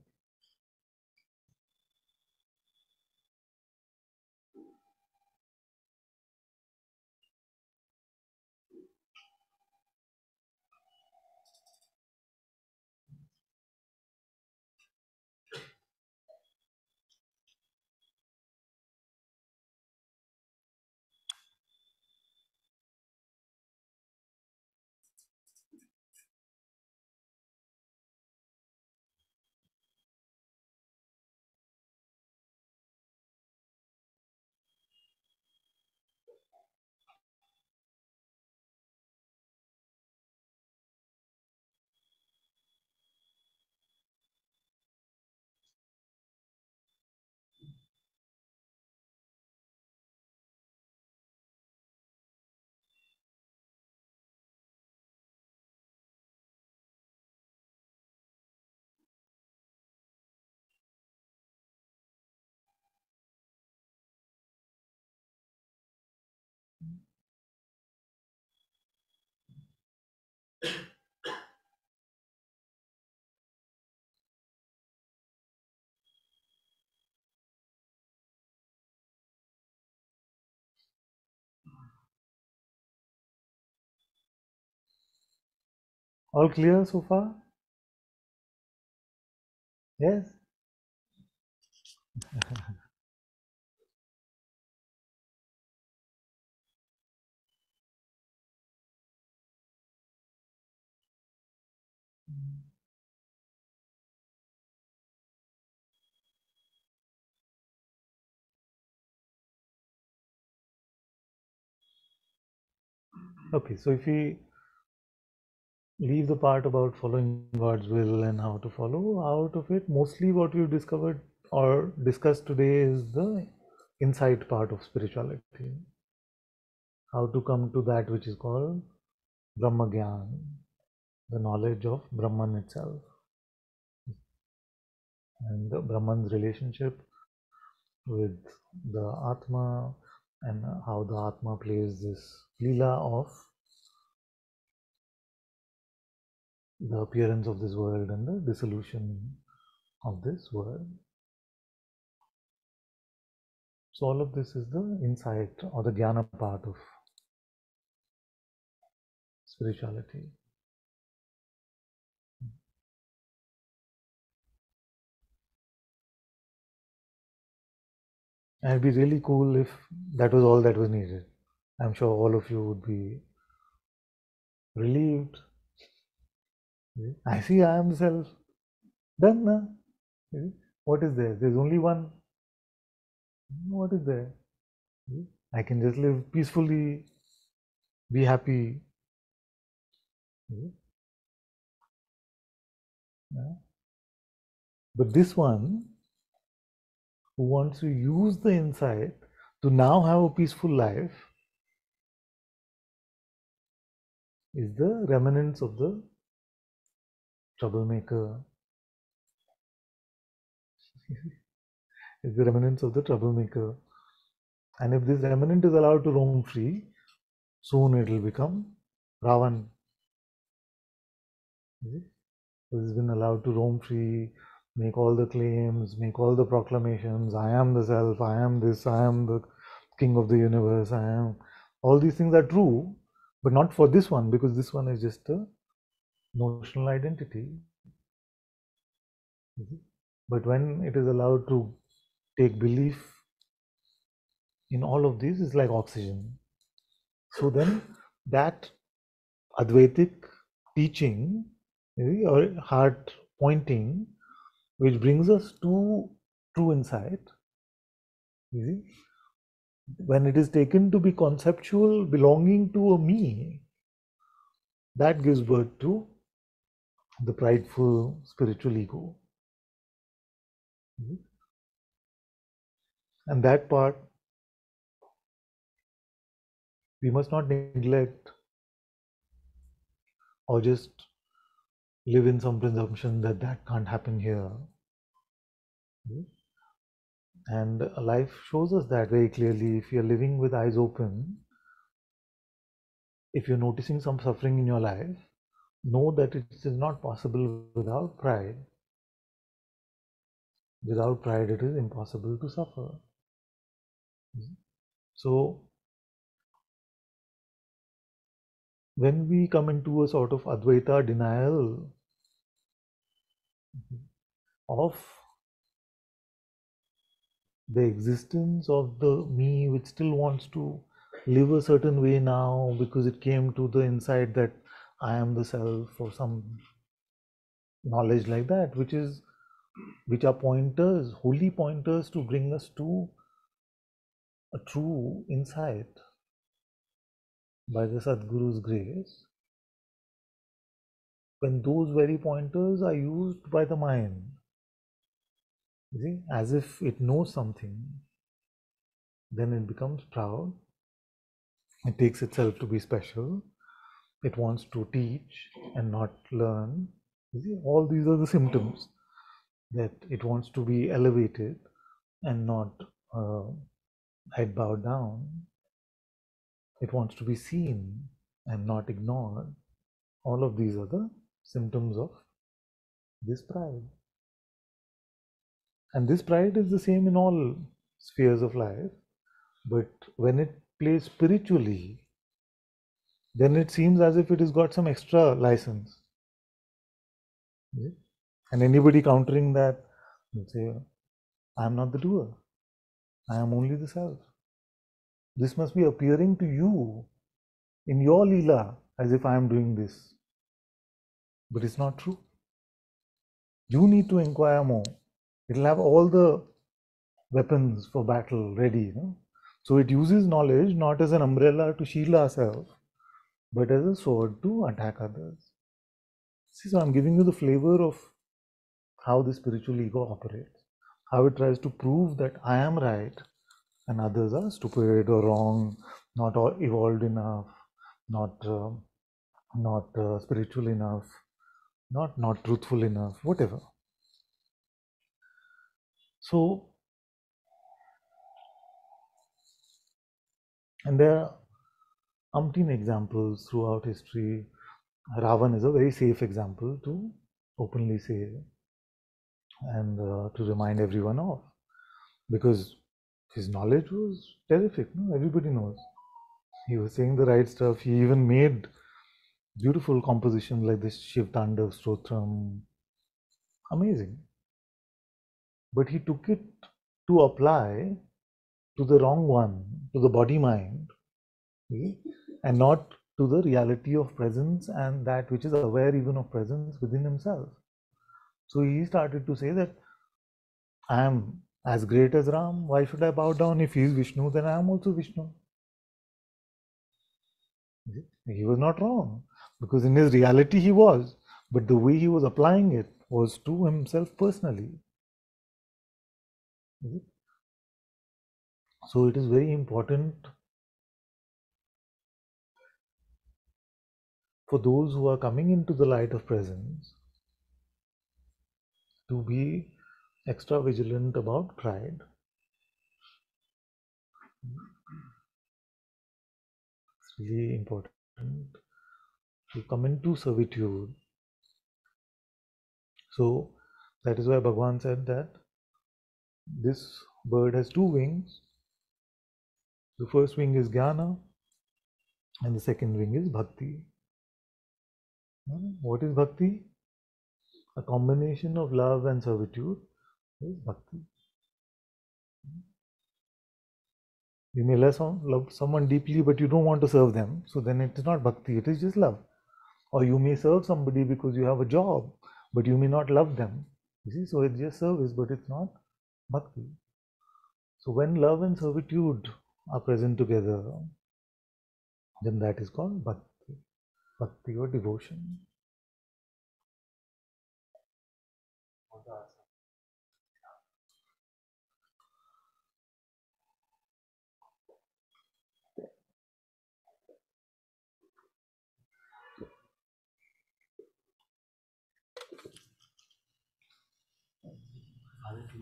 All clear so far? Yes? Okay, so if we leave the part about following God's will and how to follow, out of it, mostly what we've discovered or discussed today is the insight part of spirituality. How to come to that which is called Brahma Gyan, the knowledge of Brahman itself, and the Brahman's relationship with the Atma, and how the Atma plays this Leela of the appearance of this world and the dissolution of this world. So all of this is the insight or the jnana part of spirituality. And it'd be really cool if that was all that was needed. I'm sure all of you would be relieved. I see I am the self. Done na? What is there? There's only one. What is there? I can just live peacefully, be happy. But this one who wants to use the insight to now have a peaceful life is the remnants of the troublemaker. Is the remnants of the troublemaker. And if this remnant is allowed to roam free, soon it will become Ravan. It's been allowed to roam free, make all the claims, make all the proclamations. I am the self, I am this, I am the king of the universe, I am. All these things are true, but not for this one, because this one is just a notional identity. But when it is allowed to take belief in all of these, it's like oxygen. So then that Advaitic teaching or heart pointing, which brings us to true insight, when it is taken to be conceptual, belonging to a me, that gives birth to the prideful spiritual ego. And that part we must not neglect or just live in some presumption that that can't happen here. And life shows us that very clearly. If you're living with eyes open, if you're noticing some suffering in your life, know that it is not possible without pride. Without pride, it is impossible to suffer. So, when we come into a sort of Advaita denial of the existence of the me which still wants to live a certain way now because it came to the insight that I am the self, or some knowledge like that, which are pointers, holy pointers to bring us to a true insight by the Sadguru's grace, when those very pointers are used by the mind, as if it knows something, then it becomes proud. It takes itself to be special. It wants to teach and not learn. All these are the symptoms that it wants to be elevated and not head bowed down. It wants to be seen and not ignored. All of these are the symptoms of this pride. And this pride is the same in all spheres of life. But when it plays spiritually, then it seems as if it has got some extra license. And anybody countering that will say, I am not the doer. I am only the self. This must be appearing to you in your Leela as if I am doing this. But it's not true. You need to inquire more. It'll have all the weapons for battle ready. So it uses knowledge not as an umbrella to shield ourselves, but as a sword to attack others. See, so I'm giving you the flavor of how the spiritual ego operates, how it tries to prove that I am right and others are stupid or wrong, not evolved enough, not spiritual enough, not truthful enough, whatever. So, and there are umpteen examples throughout history. Ravan is a very safe example to openly say and to remind everyone of, because his knowledge was terrific. Everybody knows. He was saying the right stuff. He even made beautiful compositions like this Shiv Tandav Stotram. Amazing. But he took it to apply to the wrong one, to the body mind, and not to the reality of presence and that which is aware even of presence within himself. So he started to say that I am as great as Ram. Why should I bow down? If he is Vishnu, then I am also Vishnu. He was not wrong, because in his reality he was, but the way he was applying it was to himself personally. So it is very important for those who are coming into the light of presence to be extra vigilant about pride. It's really important to come into servitude. So that is why Bhagavan said that this bird has two wings. The first wing is Jnana and the second wing is Bhakti. What is Bhakti? A combination of love and servitude is Bhakti. You may love someone deeply, but you don't want to serve them. So then it is not Bhakti, it is just love. Or you may serve somebody because you have a job, but you may not love them. You see, so it's just service, but it's not Bhakti. So when love and servitude are present together, then that is called Bhakti. Bhakti or devotion.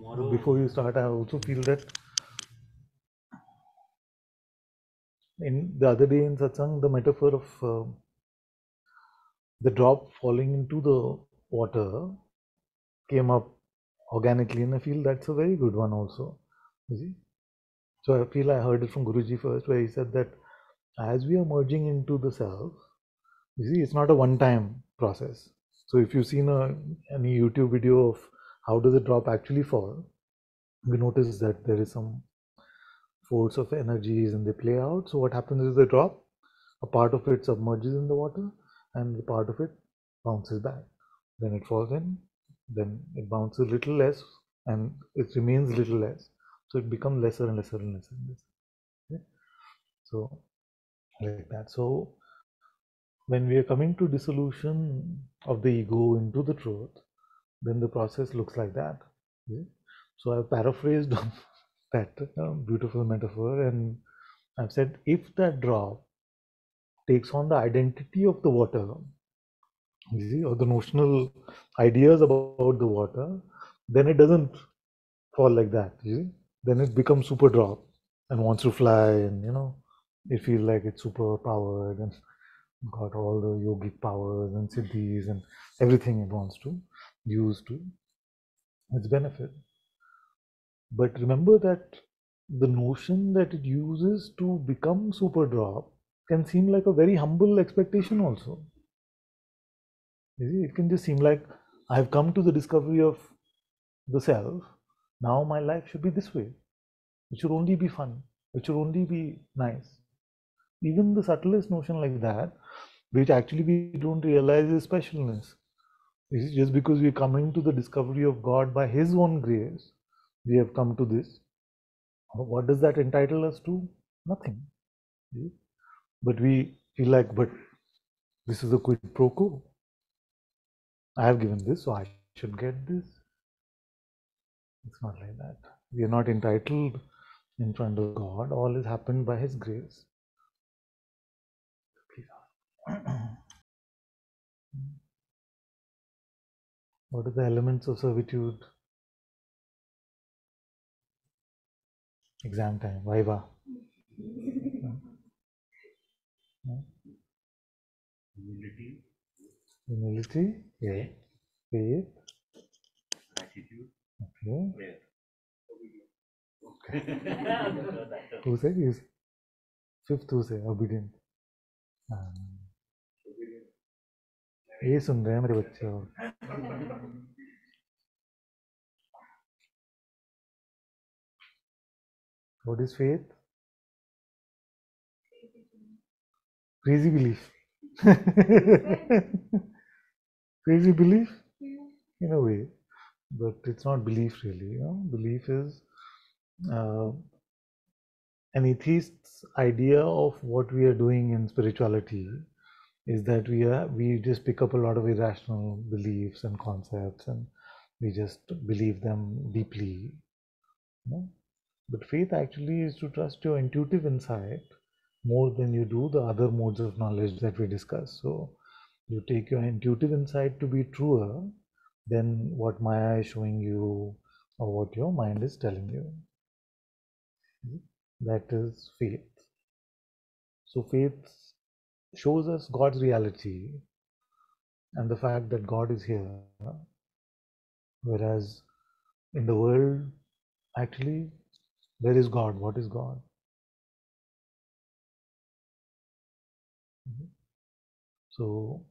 But before you start, I also feel that in the other day in Satsang, the metaphor of the drop falling into the water came up organically, and I feel that's a very good one also. You see? So I feel I heard it from Guruji first, where he said that as we are merging into the self, you see, it's not a one-time process. So if you've seen any YouTube video of how does a drop actually fall, we notice that there is some force of energies and they play out. So what happens is the drop, a part of it submerges in the water and the part of it bounces back. Then it falls in, then it bounces a little less and it remains a little less. So it becomes lesser and lesser and lesser and lesser. Okay? So like that. So when we are coming to dissolution of the ego into the truth, then the process looks like that. Okay? So I've paraphrased that beautiful metaphor, and I've said if that drop takes on the identity of the water, you see, or the notional ideas about the water, then it doesn't fall like that. You see? Then it becomes super drop and wants to fly and It feels like it's super powered and got all the yogic powers and siddhis and everything it wants to use to its benefit. But remember that the notion that it uses to become super drop can seem like a very humble expectation also. You see, it can just seem like I've come to the discovery of the self. Now my life should be this way. It should only be fun. It should only be nice. Even the subtlest notion like that, which actually we don't realize is specialness. It's just because we're coming to the discovery of God by His own grace, we have come to this. What does that entitle us to? Nothing. But we feel like, but this is a quid pro quo. I have given this, so I should get this. It's not like that. We are not entitled in front of God. All has happened by His grace. What are the elements of servitude? Exam time, Viva. Humility, yeah. Faith, Gratitude. okay. Who said you? Fifth who say obedient? ये सुन रहे हैं मेरे बच्चे और what is faith? Crazy belief. Crazy belief in a way, but it's not belief really. You know? Belief is an atheist's idea of what we are doing in spirituality is that we just pick up a lot of irrational beliefs and concepts and we just believe them deeply. You know? But faith actually is to trust your intuitive insight more than you do the other modes of knowledge that we discuss. So you take your intuitive insight to be truer than what Maya is showing you or what your mind is telling you. That is faith. So faith shows us God's reality and the fact that God is here, whereas in the world, actually, where is God? What is God? So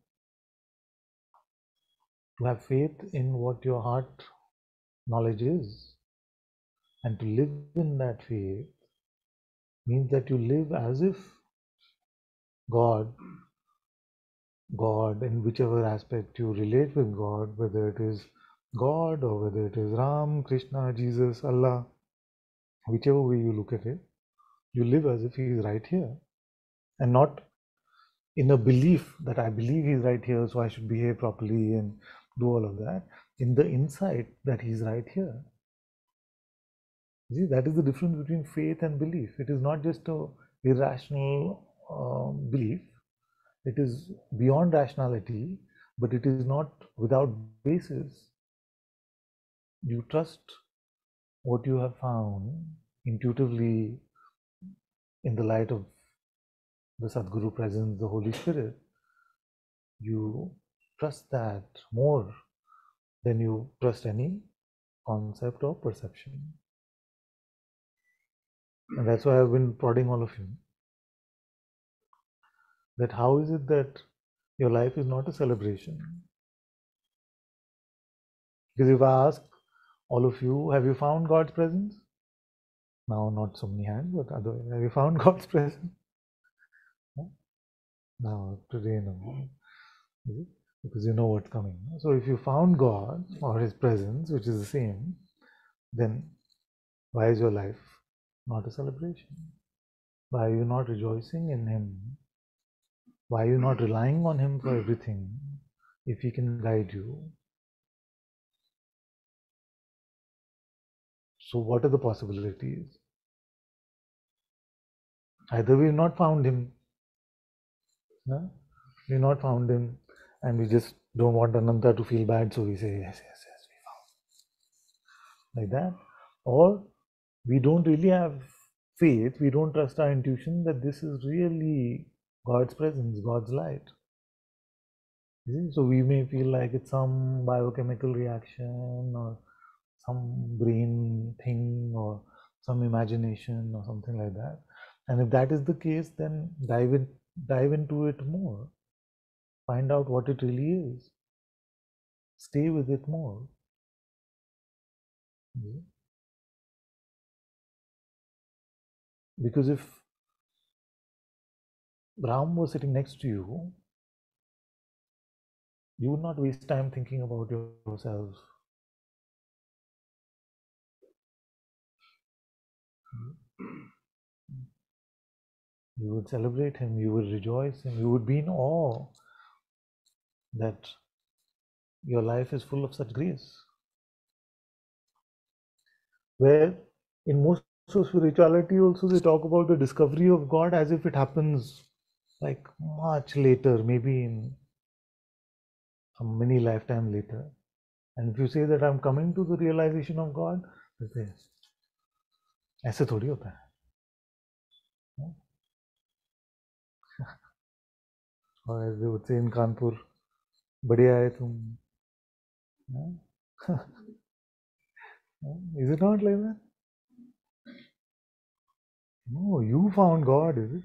to have faith in what your heart knowledge is and to live in that faith means that you live as if God in whichever aspect you relate with God, whether it is God or whether it is Ram, Krishna, Jesus, Allah, whichever way you look at it, you live as if He is right here and not in a belief that I believe He's right here, so I should behave properly and do all of that, in the insight that He's right here. See, that is the difference between faith and belief. It is not just a irrational belief. It is beyond rationality, but it is not without basis. You trust what you have found intuitively in the light of the Sadguru presence, the Holy Spirit. You trust that more than you trust any concept or perception. And that's why I've been prodding all of you. That how is it that your life is not a celebration? Because if I ask all of you, have you found God's presence? Now, not so many hands, but otherwise, have you found God's presence? Now, today, no. Because you know what's coming. So, if you found God or His presence, which is the same, then why is your life not a celebration? Why are you not rejoicing in Him? Why are you not relying on Him for everything if He can guide you? So, what are the possibilities? Either we've not found Him, we've not found Him, and we just don't want Ananta to feel bad, so we say, yes, we found. Like that. Or we don't really have faith, we don't trust our intuition that this is really God's presence, God's light. So we may feel like it's some biochemical reaction or some brain thing or some imagination or something like that. And if that is the case, then dive into it more. Find out what it really is. Stay with it more. Because if Ram was sitting next to you, you would not waste time thinking about yourself. You would celebrate him, you would rejoice him, you would be in awe that your life is full of such grace. Where in most of spirituality also they talk about the discovery of God as if it happens like much later, maybe in a many lifetime later. And if you say that I'm coming to the realization of God, they say, ऐसे थोड़ी होता है. Or as they would say in Kanpur, बढ़िया है तुम. Is it not like that? No, you found God, is it?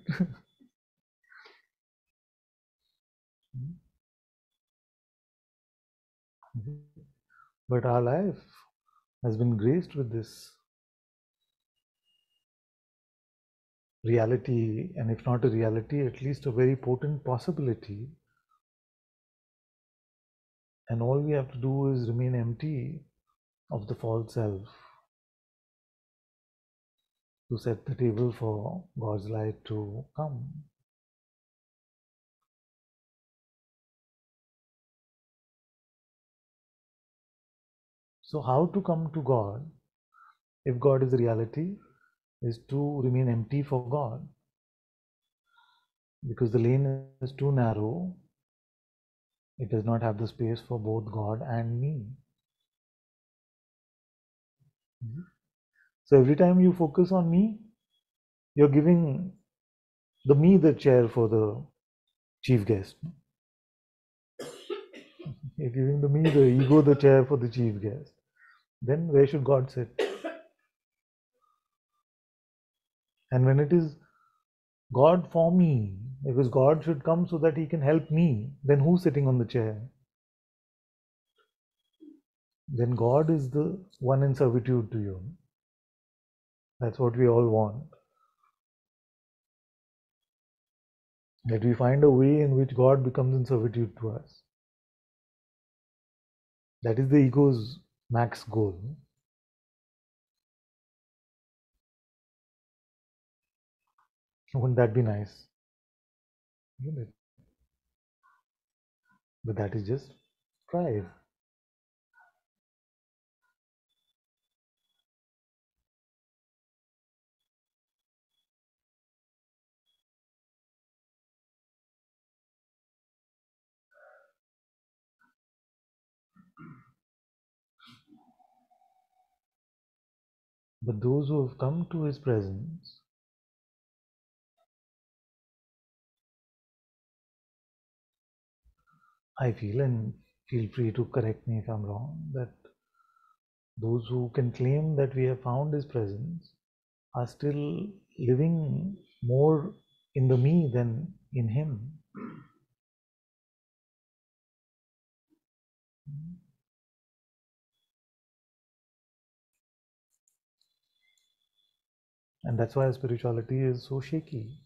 But our life has been graced with this reality, and if not a reality, at least a very potent possibility. And all we have to do is remain empty of the false self to set the table for God's light to come. So, how to come to God, if God is a reality, is to remain empty for God. Because the lane is too narrow, it does not have the space for both God and me. So, every time you focus on me, you're giving the me the chair for the chief guest. You're giving the me, the ego, the chair for the chief guest. Then where should God sit? And when it is God for me, because God should come so that He can help me, then who's sitting on the chair? Then God is the one in servitude to you. That's what we all want. That we find a way in which God becomes in servitude to us. That is the ego's max goal. Wouldn't that be nice? Isn't it? But that is just pride. But those who have come to His presence, I feel, and feel free to correct me if I'm wrong, that those who can claim that we have found His presence are still living more in the me than in Him. And that's why spirituality is so shaky.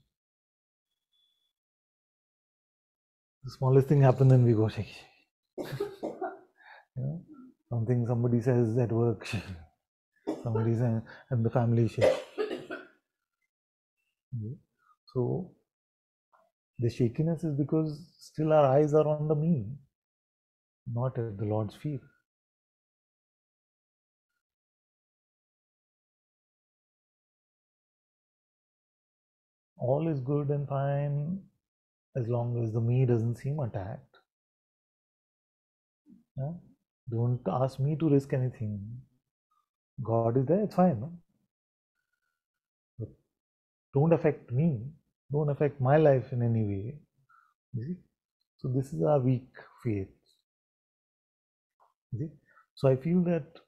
The smallest thing happens and we go shaky. You know, somebody says at work, somebody says, and the family shake. So the shakiness is because still our eyes are on the me, not at the Lord's feet. All is good and fine as long as the me doesn't seem attacked. Yeah? Don't ask me to risk anything. God is there, it's fine. No? But don't affect me, don't affect my life in any way. You see? So this is our weak faith. You see? So I feel that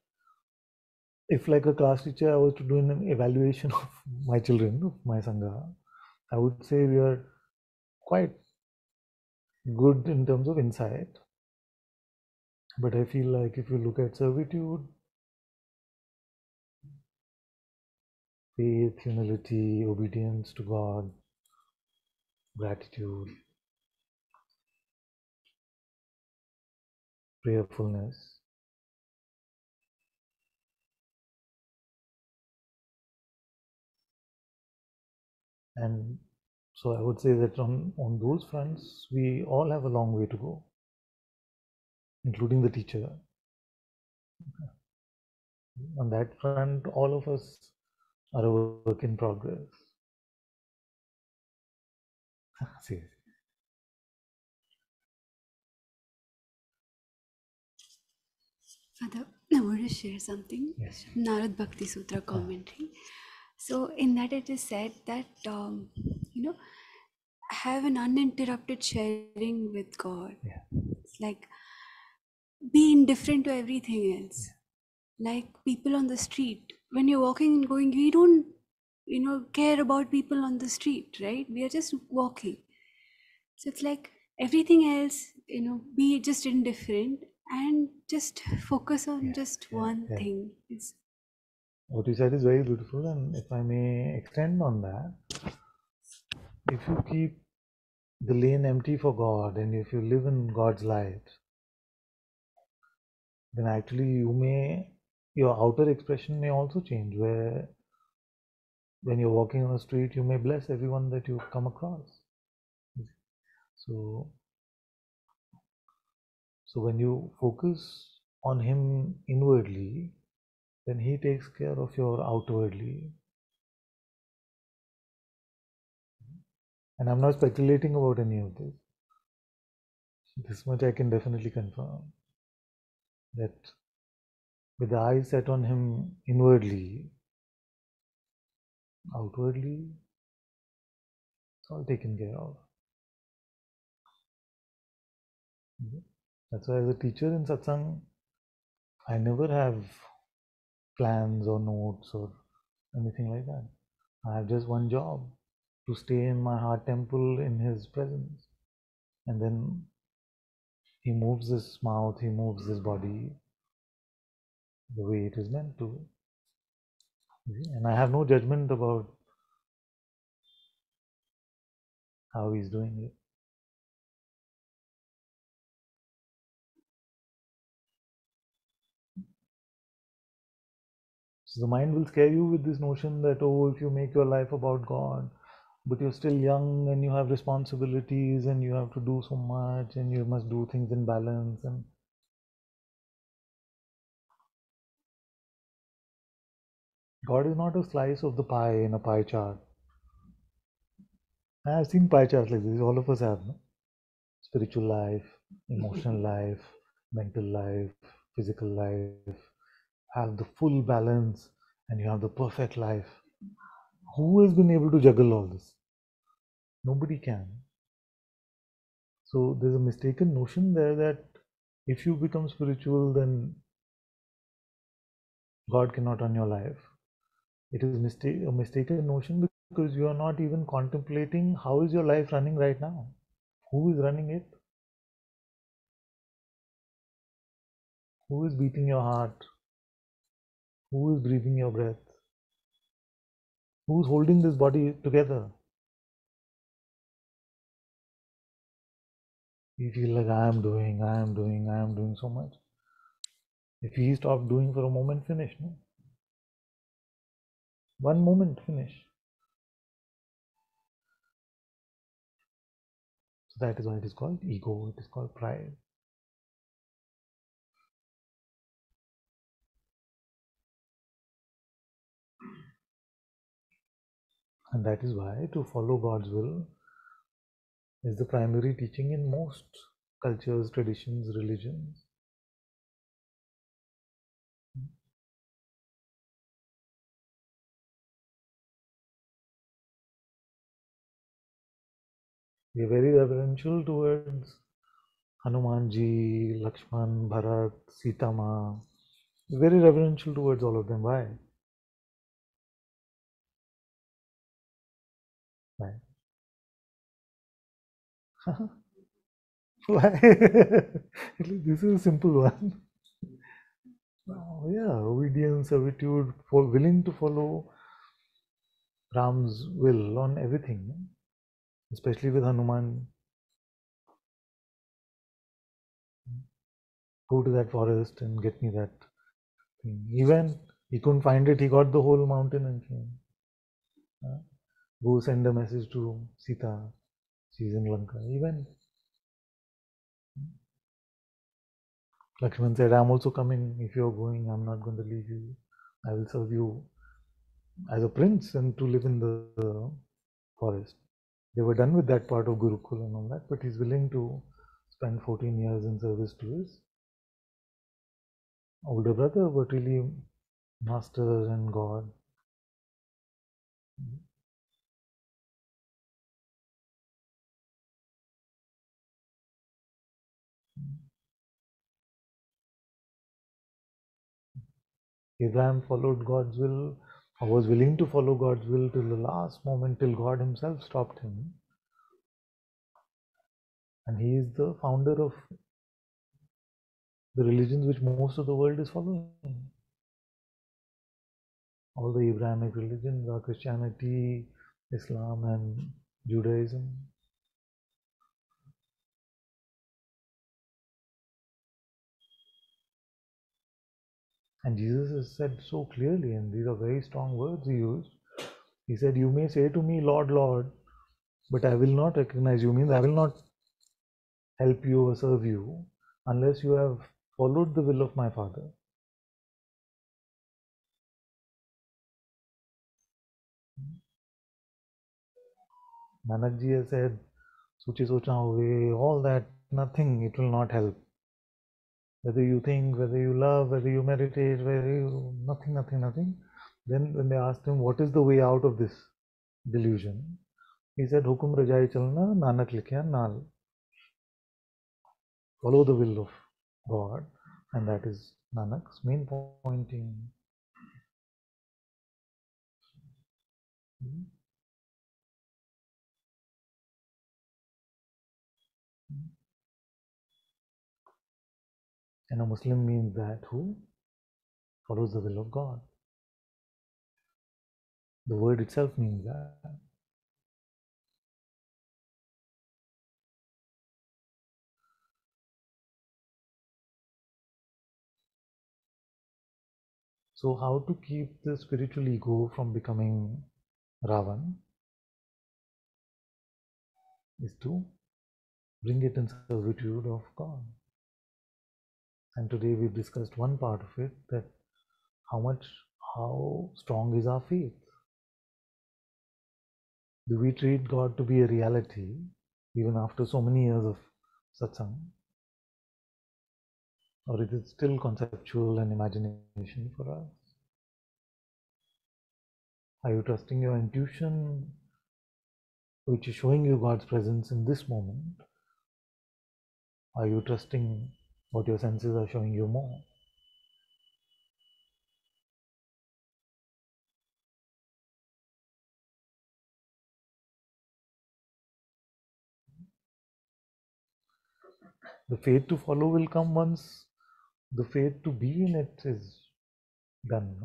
if, like a class teacher, I was to do an evaluation of my children, of my Sangha, I would say we are quite good in terms of insight. But I feel like if you look at servitude, faith, humility, obedience to God, gratitude, prayerfulness, and so I would say that on those fronts, we all have a long way to go, including the teacher. On that front, all of us are a work in progress. See. Father, I want to share something. Yes. Narad Bhakti Sutra commentary. So in that it is said that, have an uninterrupted sharing with God. Yeah. It's like be indifferent to everything else. Like people on the street. When you're walking and going, we don't, care about people on the street, right? We are just walking. So it's like everything else, be just indifferent and just focus on just one thing. It's What you said is very beautiful, and if I may extend on that, if you keep the lane empty for God and if you live in God's light, then actually your outer expression may also change, where when you're walking on the street, you may bless everyone that you come across. So when you focus on Him inwardly, then He takes care of your outwardly. And I'm not speculating about any of this. This much I can definitely confirm, that with the eyes set on Him inwardly, outwardly, it's all taken care of. That's why as a teacher in Satsang, I never have plans or notes or anything like that. I have just one job, to stay in my heart temple in His presence. And then He moves His mouth, He moves His body the way it is meant to. And I have no judgment about how He's doing it. So the mind will scare you with this notion that, oh, if you make your life about God, but you're still young and you have responsibilities and you have to do so much and you must do things in balance. And God is not a slice of the pie in a pie chart. I have seen pie charts like this, all of us have, no? Spiritual life, emotional life, mental life, physical life, have the full balance, and you have the perfect life. Who has been able to juggle all this? Nobody can. So there's a mistaken notion there that if you become spiritual, then God cannot run your life. It is a mistaken notion because you are not even contemplating how is your life running right now. Who is running it? Who is beating your heart? Who is breathing your breath? Who's holding this body together? We feel like I am doing so much. If he stopped doing for a moment, finish, no? One moment, finish. So that is why it is called ego, it is called pride. And that is why to follow God's will is the primary teaching in most cultures, traditions, religions. We are very reverential towards Hanumanji, Lakshman, Bharat, Sita Ma. Very reverential towards all of them. Why? Why? Why? This is a simple one. Oh, yeah, obedience, servitude, for willing to follow Ram's will on everything, especially with Hanuman. Go to that forest and get me that thing. He went, he couldn't find it, he got the whole mountain and came. Go send a message to Sita, she's in Lanka. He went. Lakshman said, I'm also coming. If you're going, I'm not going to leave you. I will serve you as a prince and to live in the forest. They were done with that part of Gurukul and all that, but he's willing to spend 14 years in service to his older brother, but really master and God. Abraham followed God's will, or was willing to follow God's will till the last moment, till God himself stopped him. And he is the founder of the religions which most of the world is following. All the Abrahamic religions are Christianity, Islam, and Judaism. And Jesus has said so clearly, and these are very strong words he used. He said, you may say to me, Lord, Lord, but I will not recognize you. Means I will not help you or serve you unless you have followed the will of my Father. Nanak ji has said, Suchi socha hove, all that, nothing, it will not help. Whether you think, whether you love, whether you meditate, whether you, nothing. Then when they asked him, what is the way out of this delusion? He said, Hukum Rajai Chalna, Nanak Likhya Nal. Follow the will of God, and that is Nanak's main pointing. And a Muslim means that who follows the will of God. The word itself means that. So how to keep the spiritual ego from becoming Ravan is to bring it in servitude of God. And today we've discussed one part of it, that how strong is our faith? Do we treat God to be a reality even after so many years of satsang? Or is it still conceptual and imagination for us? Are you trusting your intuition, which is showing you God's presence in this moment? Are you trusting what your senses are showing you more? The faith to follow will come once the faith to be in it is done.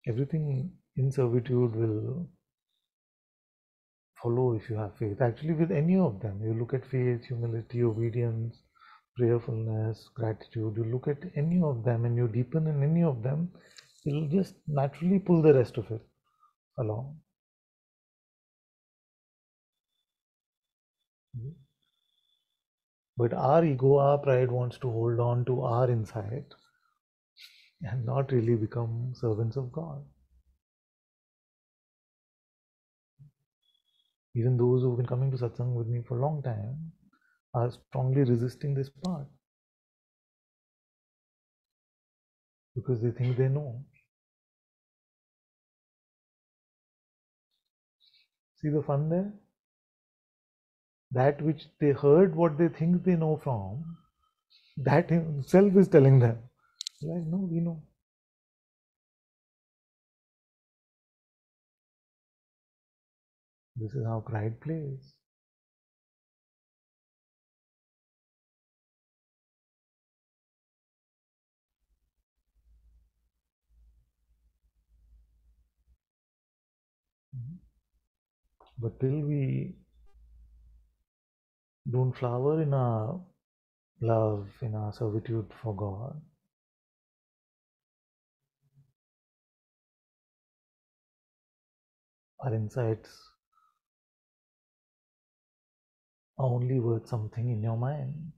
Everything in servitude will follow if you have faith. Actually, with any of them, you look at faith, humility, obedience, prayerfulness, gratitude, you look at any of them and you deepen in any of them, it'll just naturally pull the rest of it along. But our ego, our pride wants to hold on to our insight and not really become servants of God. Even those who've been coming to satsang with me for a long time are strongly resisting this part because they think they know. See the fun there? That which they heard, what they think they know from, that himself is telling them. Like, no, we know. This is how pride plays. But till we don't flower in our love, in our servitude for God, our insights are only worth something in your mind.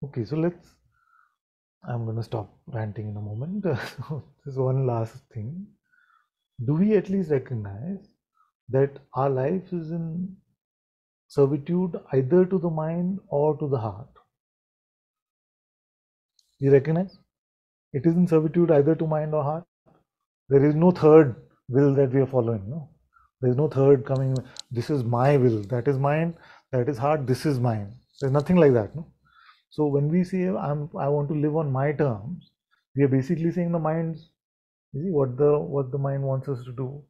Okay, so I'm going to stop ranting in a moment. Just one last thing. Do we at least recognize that our life is in servitude either to the mind or to the heart? You recognize? It is in servitude either to mind or heart. There is no third will that we are following. No, there is no third coming. This is my will. That is mine. That is heart. This is mine. There's nothing like that. No. So when we say I want to live on my terms, we are basically saying the mind's. You see what the mind wants us to do.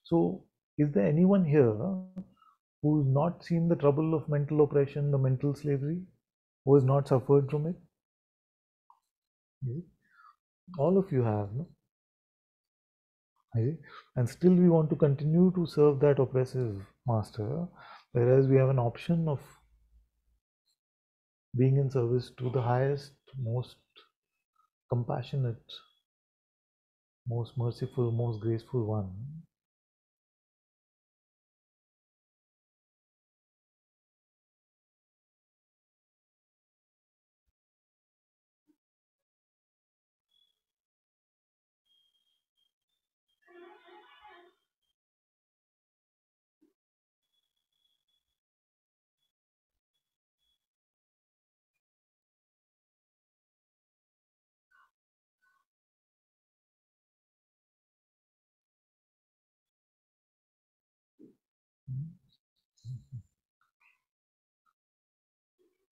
So is there anyone here who's not seen the trouble of mental oppression, the mental slavery, who has not suffered from it? All of you have, no? And still we want to continue to serve that oppressive master, whereas we have an option of being in service to the highest, most compassionate, most merciful, most graceful one.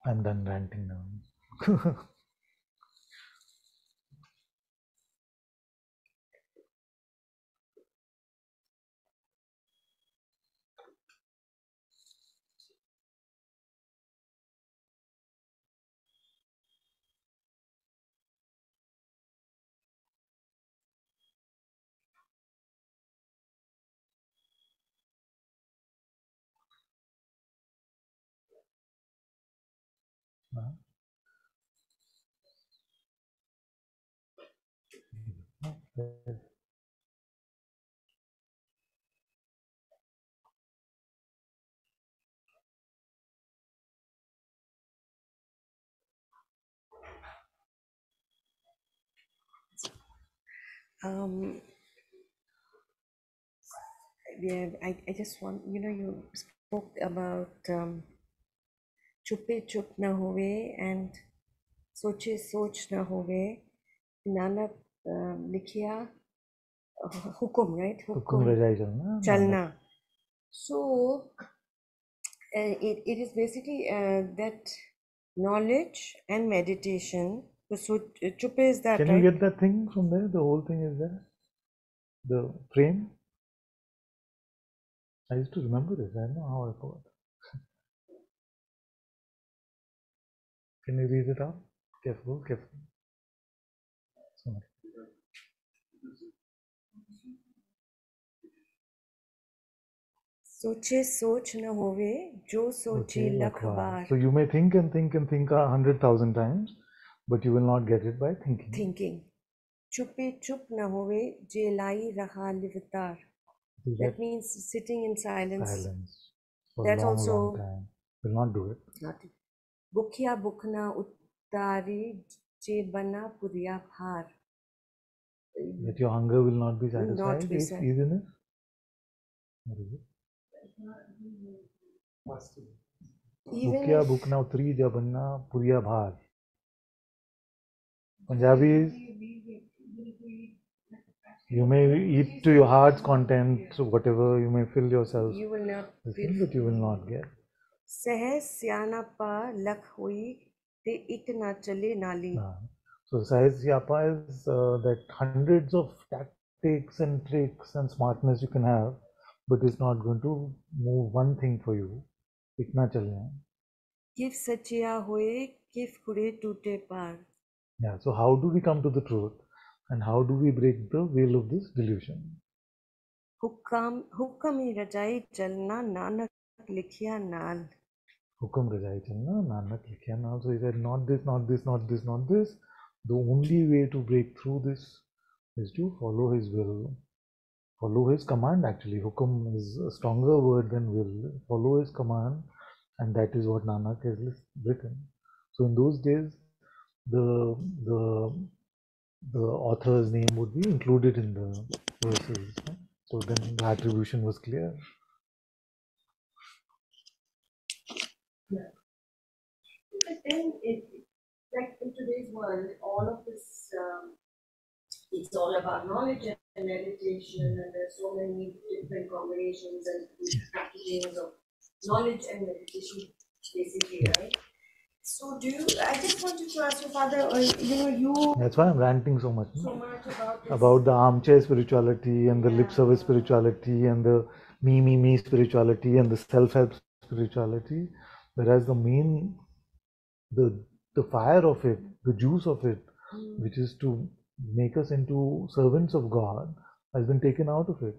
I'm done ranting now. Yeah, I just want, you spoke about chupe chup na hove and soche soch na hove. Nanak likhiya hukum, right? Hukum rajai chalna. Chalna. So it is basically that knowledge and meditation. So chupe is that, Can right? you get that thing from there? The whole thing is there. The frame. I used to remember this. I don't know how I forgot. Can you read it out? Careful, careful. Sorry. सोचे सोच न होवे जो सोचे लख बार. So you may think and think and think 100,000 times, but you will not get it by thinking. Thinking. चुपे चुप न होवे जे लाई रहा लिवतार. That means sitting in silence. Silence for That's a long, also long time. Will not do it. nothing. Bukhya bukhna uttari che bana puriya bhar. That your hunger will not be Will not satisfied be if sat- even if. What is it? Even Bhukya if bhukna utri jabanna puriya bhar. Punjabi is, you may eat to your heart's content, so whatever you may fill yourself, you will not this feel thing that you will not get. सहज सियाना पा लख हुई ते इक ना चले नाली. So Sahisyapa is that hundreds of tactics and tricks and smartness you can have, but it's not going to move one thing for you. Itna chalna. किफ सचिया होए किफ खुड़े टूटे पार. Yeah. So how do we come to the truth, and how do we break the veil of this delusion? हुक्म ही रजाई चलना नानक लिखिया नाल. Hukam Rajai Chalna, Nanak Likhya Naal. So he said, not this, not this, not this, not this. The only way to break through this is to follow his will, follow his command. Actually, Hukam is a stronger word than will. Follow his command, and that is what Nanak has written. So in those days, the the author's name would be included in the verses. So then the attribution was clear. But then, like in today's world, all of this, it's all about knowledge and meditation, and there's so many different combinations and packagings of knowledge and meditation, basically, right? So, I just wanted to ask your father, That's why I'm ranting so much. so much about this. About the armchair spirituality and the lip service spirituality and the me spirituality and the self-help spirituality, whereas the main, the fire of it, the juice of it, which is to make us into servants of God, has been taken out of it.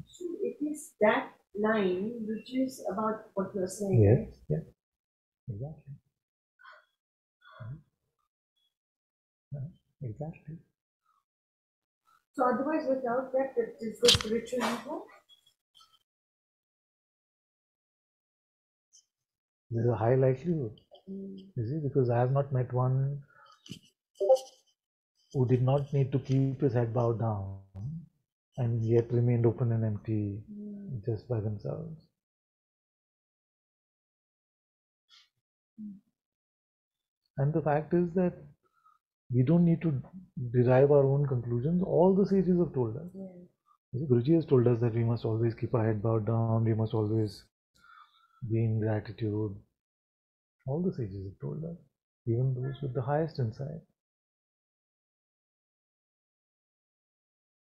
So it is that line which is about what you're saying, Yes, right? yes, exactly. Yeah, exactly. So otherwise, without that, it is the spiritual ego. There's a high likelihood. You see, because I have not met one who did not need to keep his head bowed down and yet remained open and empty just by themselves. And the fact is that we don't need to derive our own conclusions. All the sages have told us. Guruji has told us that we must always keep our head bowed down, we must always be in gratitude. All the sages have told us, even those with the highest insight.